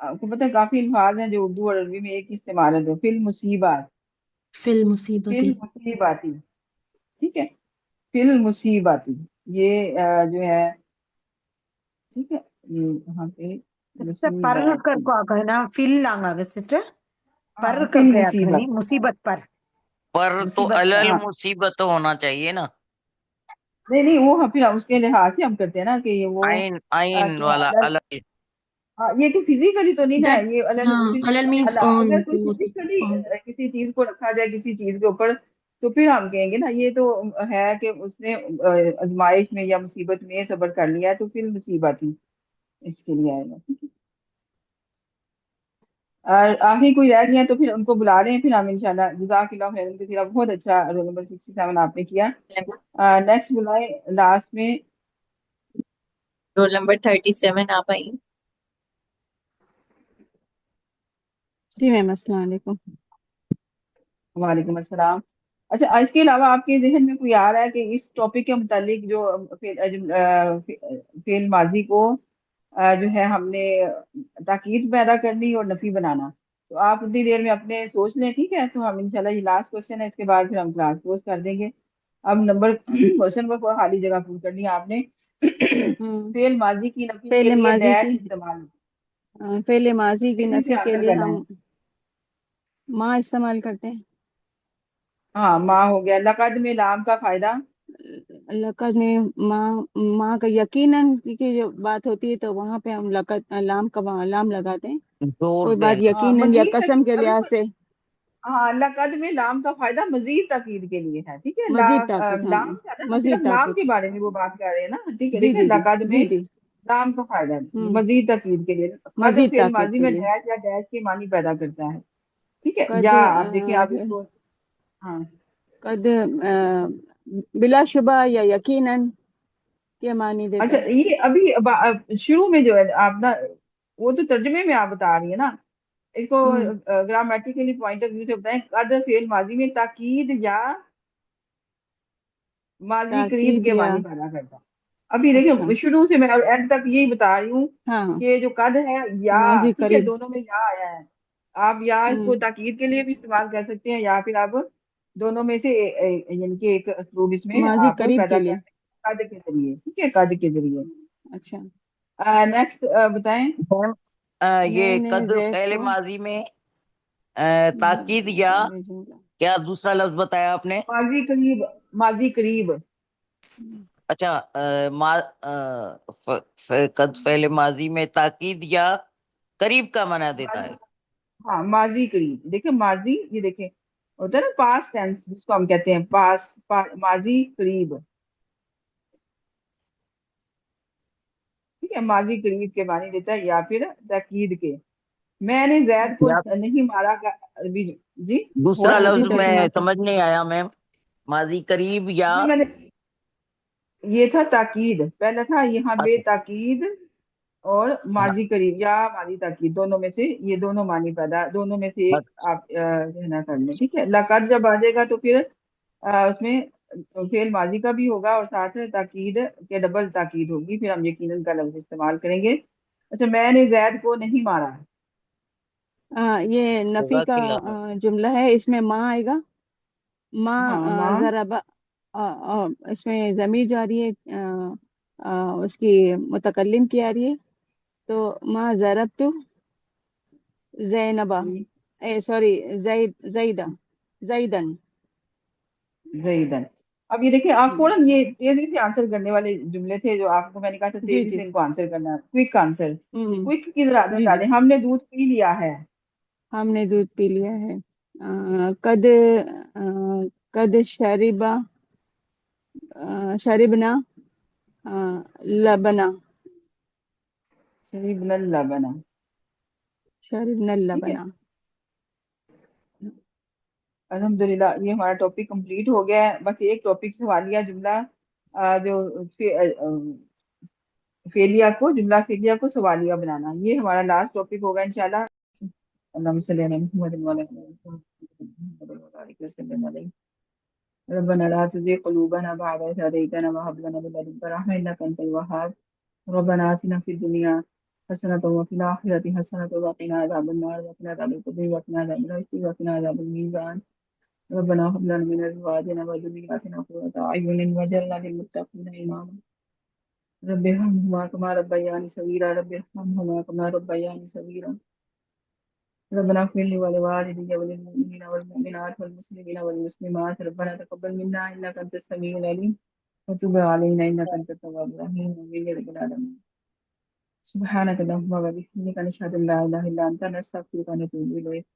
آپ کو پتہ ہے کافی الفاظ ہیں جو اردو اور عربی میں ایک ہی استعمال ہے، فی المصیبات، فی فی المصیبتی، المصیباتی، ٹھیک ہے، فی المصیباتی، یہ جو ہے ٹھیک ہے، یہ یہاں پہ Sister, par kar مصیباتی، ko kehna fil lang aage sister. ہاں Par فی ka kya المصیبہ، kehni musibat par. پر تو Musibat par. الل ہاں مصیبت ہونا چاہیے نا، نہیں نہیں وہ ہم پھر اس کے لحاظ سے ہم کرتے ہیں نا کہ یہ وہ عین عین جو ہے والا الل۔ یہ تو فزیکلی تو نہیں ہے، دیٹ، یہ ہاں الل مینس آن، اگر کوئی فزیکلی کسی چیز کو رکھا جائے کسی چیز کے اوپر تو پھر ہم کہیں گے نا یہ تو ہے کہ اس نے آزمائش میں یا مصیبت میں صبر کر لیا ہے، تو پھر مصیبت ہی اس کے لیے آئے گا، ٹھیک ہے۔ اور آخری کوئی رہ گیا تو پھر ان کو بلا لیں، پھر ہم انشاءاللہ جزاک اللہ خیر کثیرا، بہت اچھا رول نمبر 67 آپ نے کیا۔ نیکسٹ بلائیں لاسٹ میں، رول نمبر 37 آپ آئیے۔ جی میم السلام علیکم۔ وعلیکم السلام۔ اچھا اس کے علاوہ آپ کے ذہن میں کوئی آ رہا ہے کہ اس ٹاپک کے متعلق جو فعل ماضی کو جو ہے ہم نے تاکید پیدا کرنی اور نفی بنانا، تو آپ اتنی دیر میں اپنے سوچ لیں، ٹھیک ہے، تو ہم انشاءاللہ یہ لاسٹ کوشچن ہے، اس کے بعد پھر ہم کلاس کلوز کر دیں گے۔ اب نمبر کوشچن پر خالی جگہ پور کرنی ہے آپ نے، فعل ماضی کی نفی کے فعل لیے ماضی ڈیش کی استعمال، فعل ماضی کی اسی سے نفی کے آنسر لیے کرنا ہم ہے۔ ماں استعمال کرتے ہیں۔ ہاں ماں ہو گیا، لقد میں لام کا فائدہ، لقد میں ماں کا یقیناً کی جو بات ہوتی ہے تو وہاں پہ ہم لقد لام کا لام لگاتے ہیں، زور کوئی بات دینا، ہاں یقیناً یا مزید قسم کے ابھی لحاظ سے، ہاں لقد میں لام کا فائدہ مزید تاکید کے لیے ہے، ٹھیک ہے، مزید تاکید، ہاں لام کیا ہے نا، مزید صرف لام تاکید، کے بارے میں وہ بات کر رہے ہیں نا، ٹھیک ہے، جی دیکھیں جی جی لقد میں جی جی، لام کا فائدہ ہے ہوں، مزید تاکید کے لیے، قد مزید فعل تاکید ماضی کے میں لیے، ڈیش یا ڈیش کے معنی پیدا کرتا ہے، ٹھیک ہے، قد یا آپ دیکھیں آپ اس کو، ہاں قد بلا شبہ یا یقیناً کے معنی دیتا اچھا ہے۔ یہ ابھی شروع میں جو ہے آپ نا وہ تو ترجمے میں آپ بتا رہی ہے نا، اس کو ہوں، گرامیٹیکلی پوائنٹ آف ویو سے بتائیں، قد فعل ماضی میں تاکید یا ماضی قریب تاکید کے یا، معنی پیدا کرتا ہے۔ ابھی اچھا، دیکھیں شروع سے میں اینڈ تک یہی بتا رہی ہوں ہاں ہاں، کہ جو قد ہے یا، ماضی ٹھیک ہے، قریب، دونوں میں یا آیا ہے، آپ یا اس ہوں، کو تاکید کے لیے بھی استعمال کر سکتے ہیں یا پھر آپ دونوں میں سے یعنی کہ ایک اسلوب اس میں ماضی آپ قریب پیدا کے لیے، کر سکتے ہیں قد کے ذریعے، ٹھیک ہے، قد کے ذریعے۔ اچھا، نیکسٹ بتائیں، میم یہ میں نے قد زید فعل کو ماضی میں تاکید یا جملے جملہ کیا دوسرا لفظ بتایا آپ نے؟ ماضی قریب، ماضی قریب. اچھا قد فعل ماضی میں تاکید یا قریب کا معنی دیتا ہے. ہاں ماضی قریب. دیکھیں ماضی، یہ دیکھیں ہوتا ہے نا پاسٹ ٹینس جس کو ہم کہتے ہیں ماضی قریب. ٹھیک ہے، ماضی قریب کے معنی دیتا ہے یا پھر تاکید کے. میں نے زید کو یا نہیں مارا جی دوسرا ہولڈ ابھی لفظ کیجیے. میں ترجمہ کر سمجھ نہیں آیا میم. ماضی قریب یا جی میں نے، یہ تھا تاکید، پہلا تھا یہاں بے اچھا تاکید اور ماضی قریب یا ماضی تاکید، دونوں میں سے یہ دونوں معنی پیدا، دونوں میں سے ایک آپ کہنا کر لیں. ٹھیک ہے، لقد جب آ جائے گا تو پھر اس میں فعل ماضی کا بھی ہوگا اور ساتھ تاکید کے ڈبل تاکید ہوگی، پھر ہم یقیناً کا لفظ استعمال کریں گے. اچھا، میں نے زید کو نہیں مارا. یہ نفی جزاک کا اللہ خیر. جملہ ہے، اس میں ماں آئے گا. ماں ہاں ماں، ضرب، اس میں ضمیر جاری ہے، اس کی متکلم کی آ رہی ہے. تو ماں ضربت زینبا، سوری زیدہ زیدن. زیدن. اب یہ دیکھیں آپ کو نا، یہ تیزی سے آنسر کرنے والے جملے تھے جو آپ کو میں نے کہا تھا جی تیزی جی سے ان کو آنسر کرنا ہے. کوئک آنسر، ہوں کوئک کی ذرا عادت جی جی. ڈالیں. ہم نے دودھ پی لیا ہے. ہم نے دودھ پی لیا ہے. قد قد شربا، شربنا لبنا، شریب اللہ بنا. شربنا ٹھیک ہے، لبنا. الحمدللہ یہ ہمارا ٹاپک کمپلیٹ ہو گیا ہے. بس ایک ٹاپک سوالیہ جملہ جو فیلیا کو، جملہ فیلیا کو سوالیہ بنانا، یہ ہمارا لاسٹ ٹاپک ہوگا انشاءاللہ. اللہم صلی علی محمد وعلی آل محمد وسلم علیہ. ربنا لا تزغ قلوبنا بعد إذ هديتنا وهب لنا من لدنك رحمة إنك أنت الوهاب. ربنا آتنا في الدنيا حسنة وفي الآخرة حسنة وقنا عذاب النار وقنا عذاب القبر وقنا عذاب الحشر وقنا عذاب الميزان. ربنا هب لنا من أزواجنا وذرياتنا قرة أعين واجعلنا للمتقين إماما. رب ارحمهما كما ربياني صغيرا رب ارحمهما كما ربياني صغيرا. ربنا اغفر لي ولوالدي وللمؤمنين والمؤمنات والمسلمين والمسلمات. ربنا تقبل منا إنك أنت السميع العليم وتب علينا إنك أنت التواب الرحيم. آمين يا رب العالمين. سبحانك اللهم وبحمدك نشهد أن لا إله إلا أنت نستغفرك ونتوب إليك.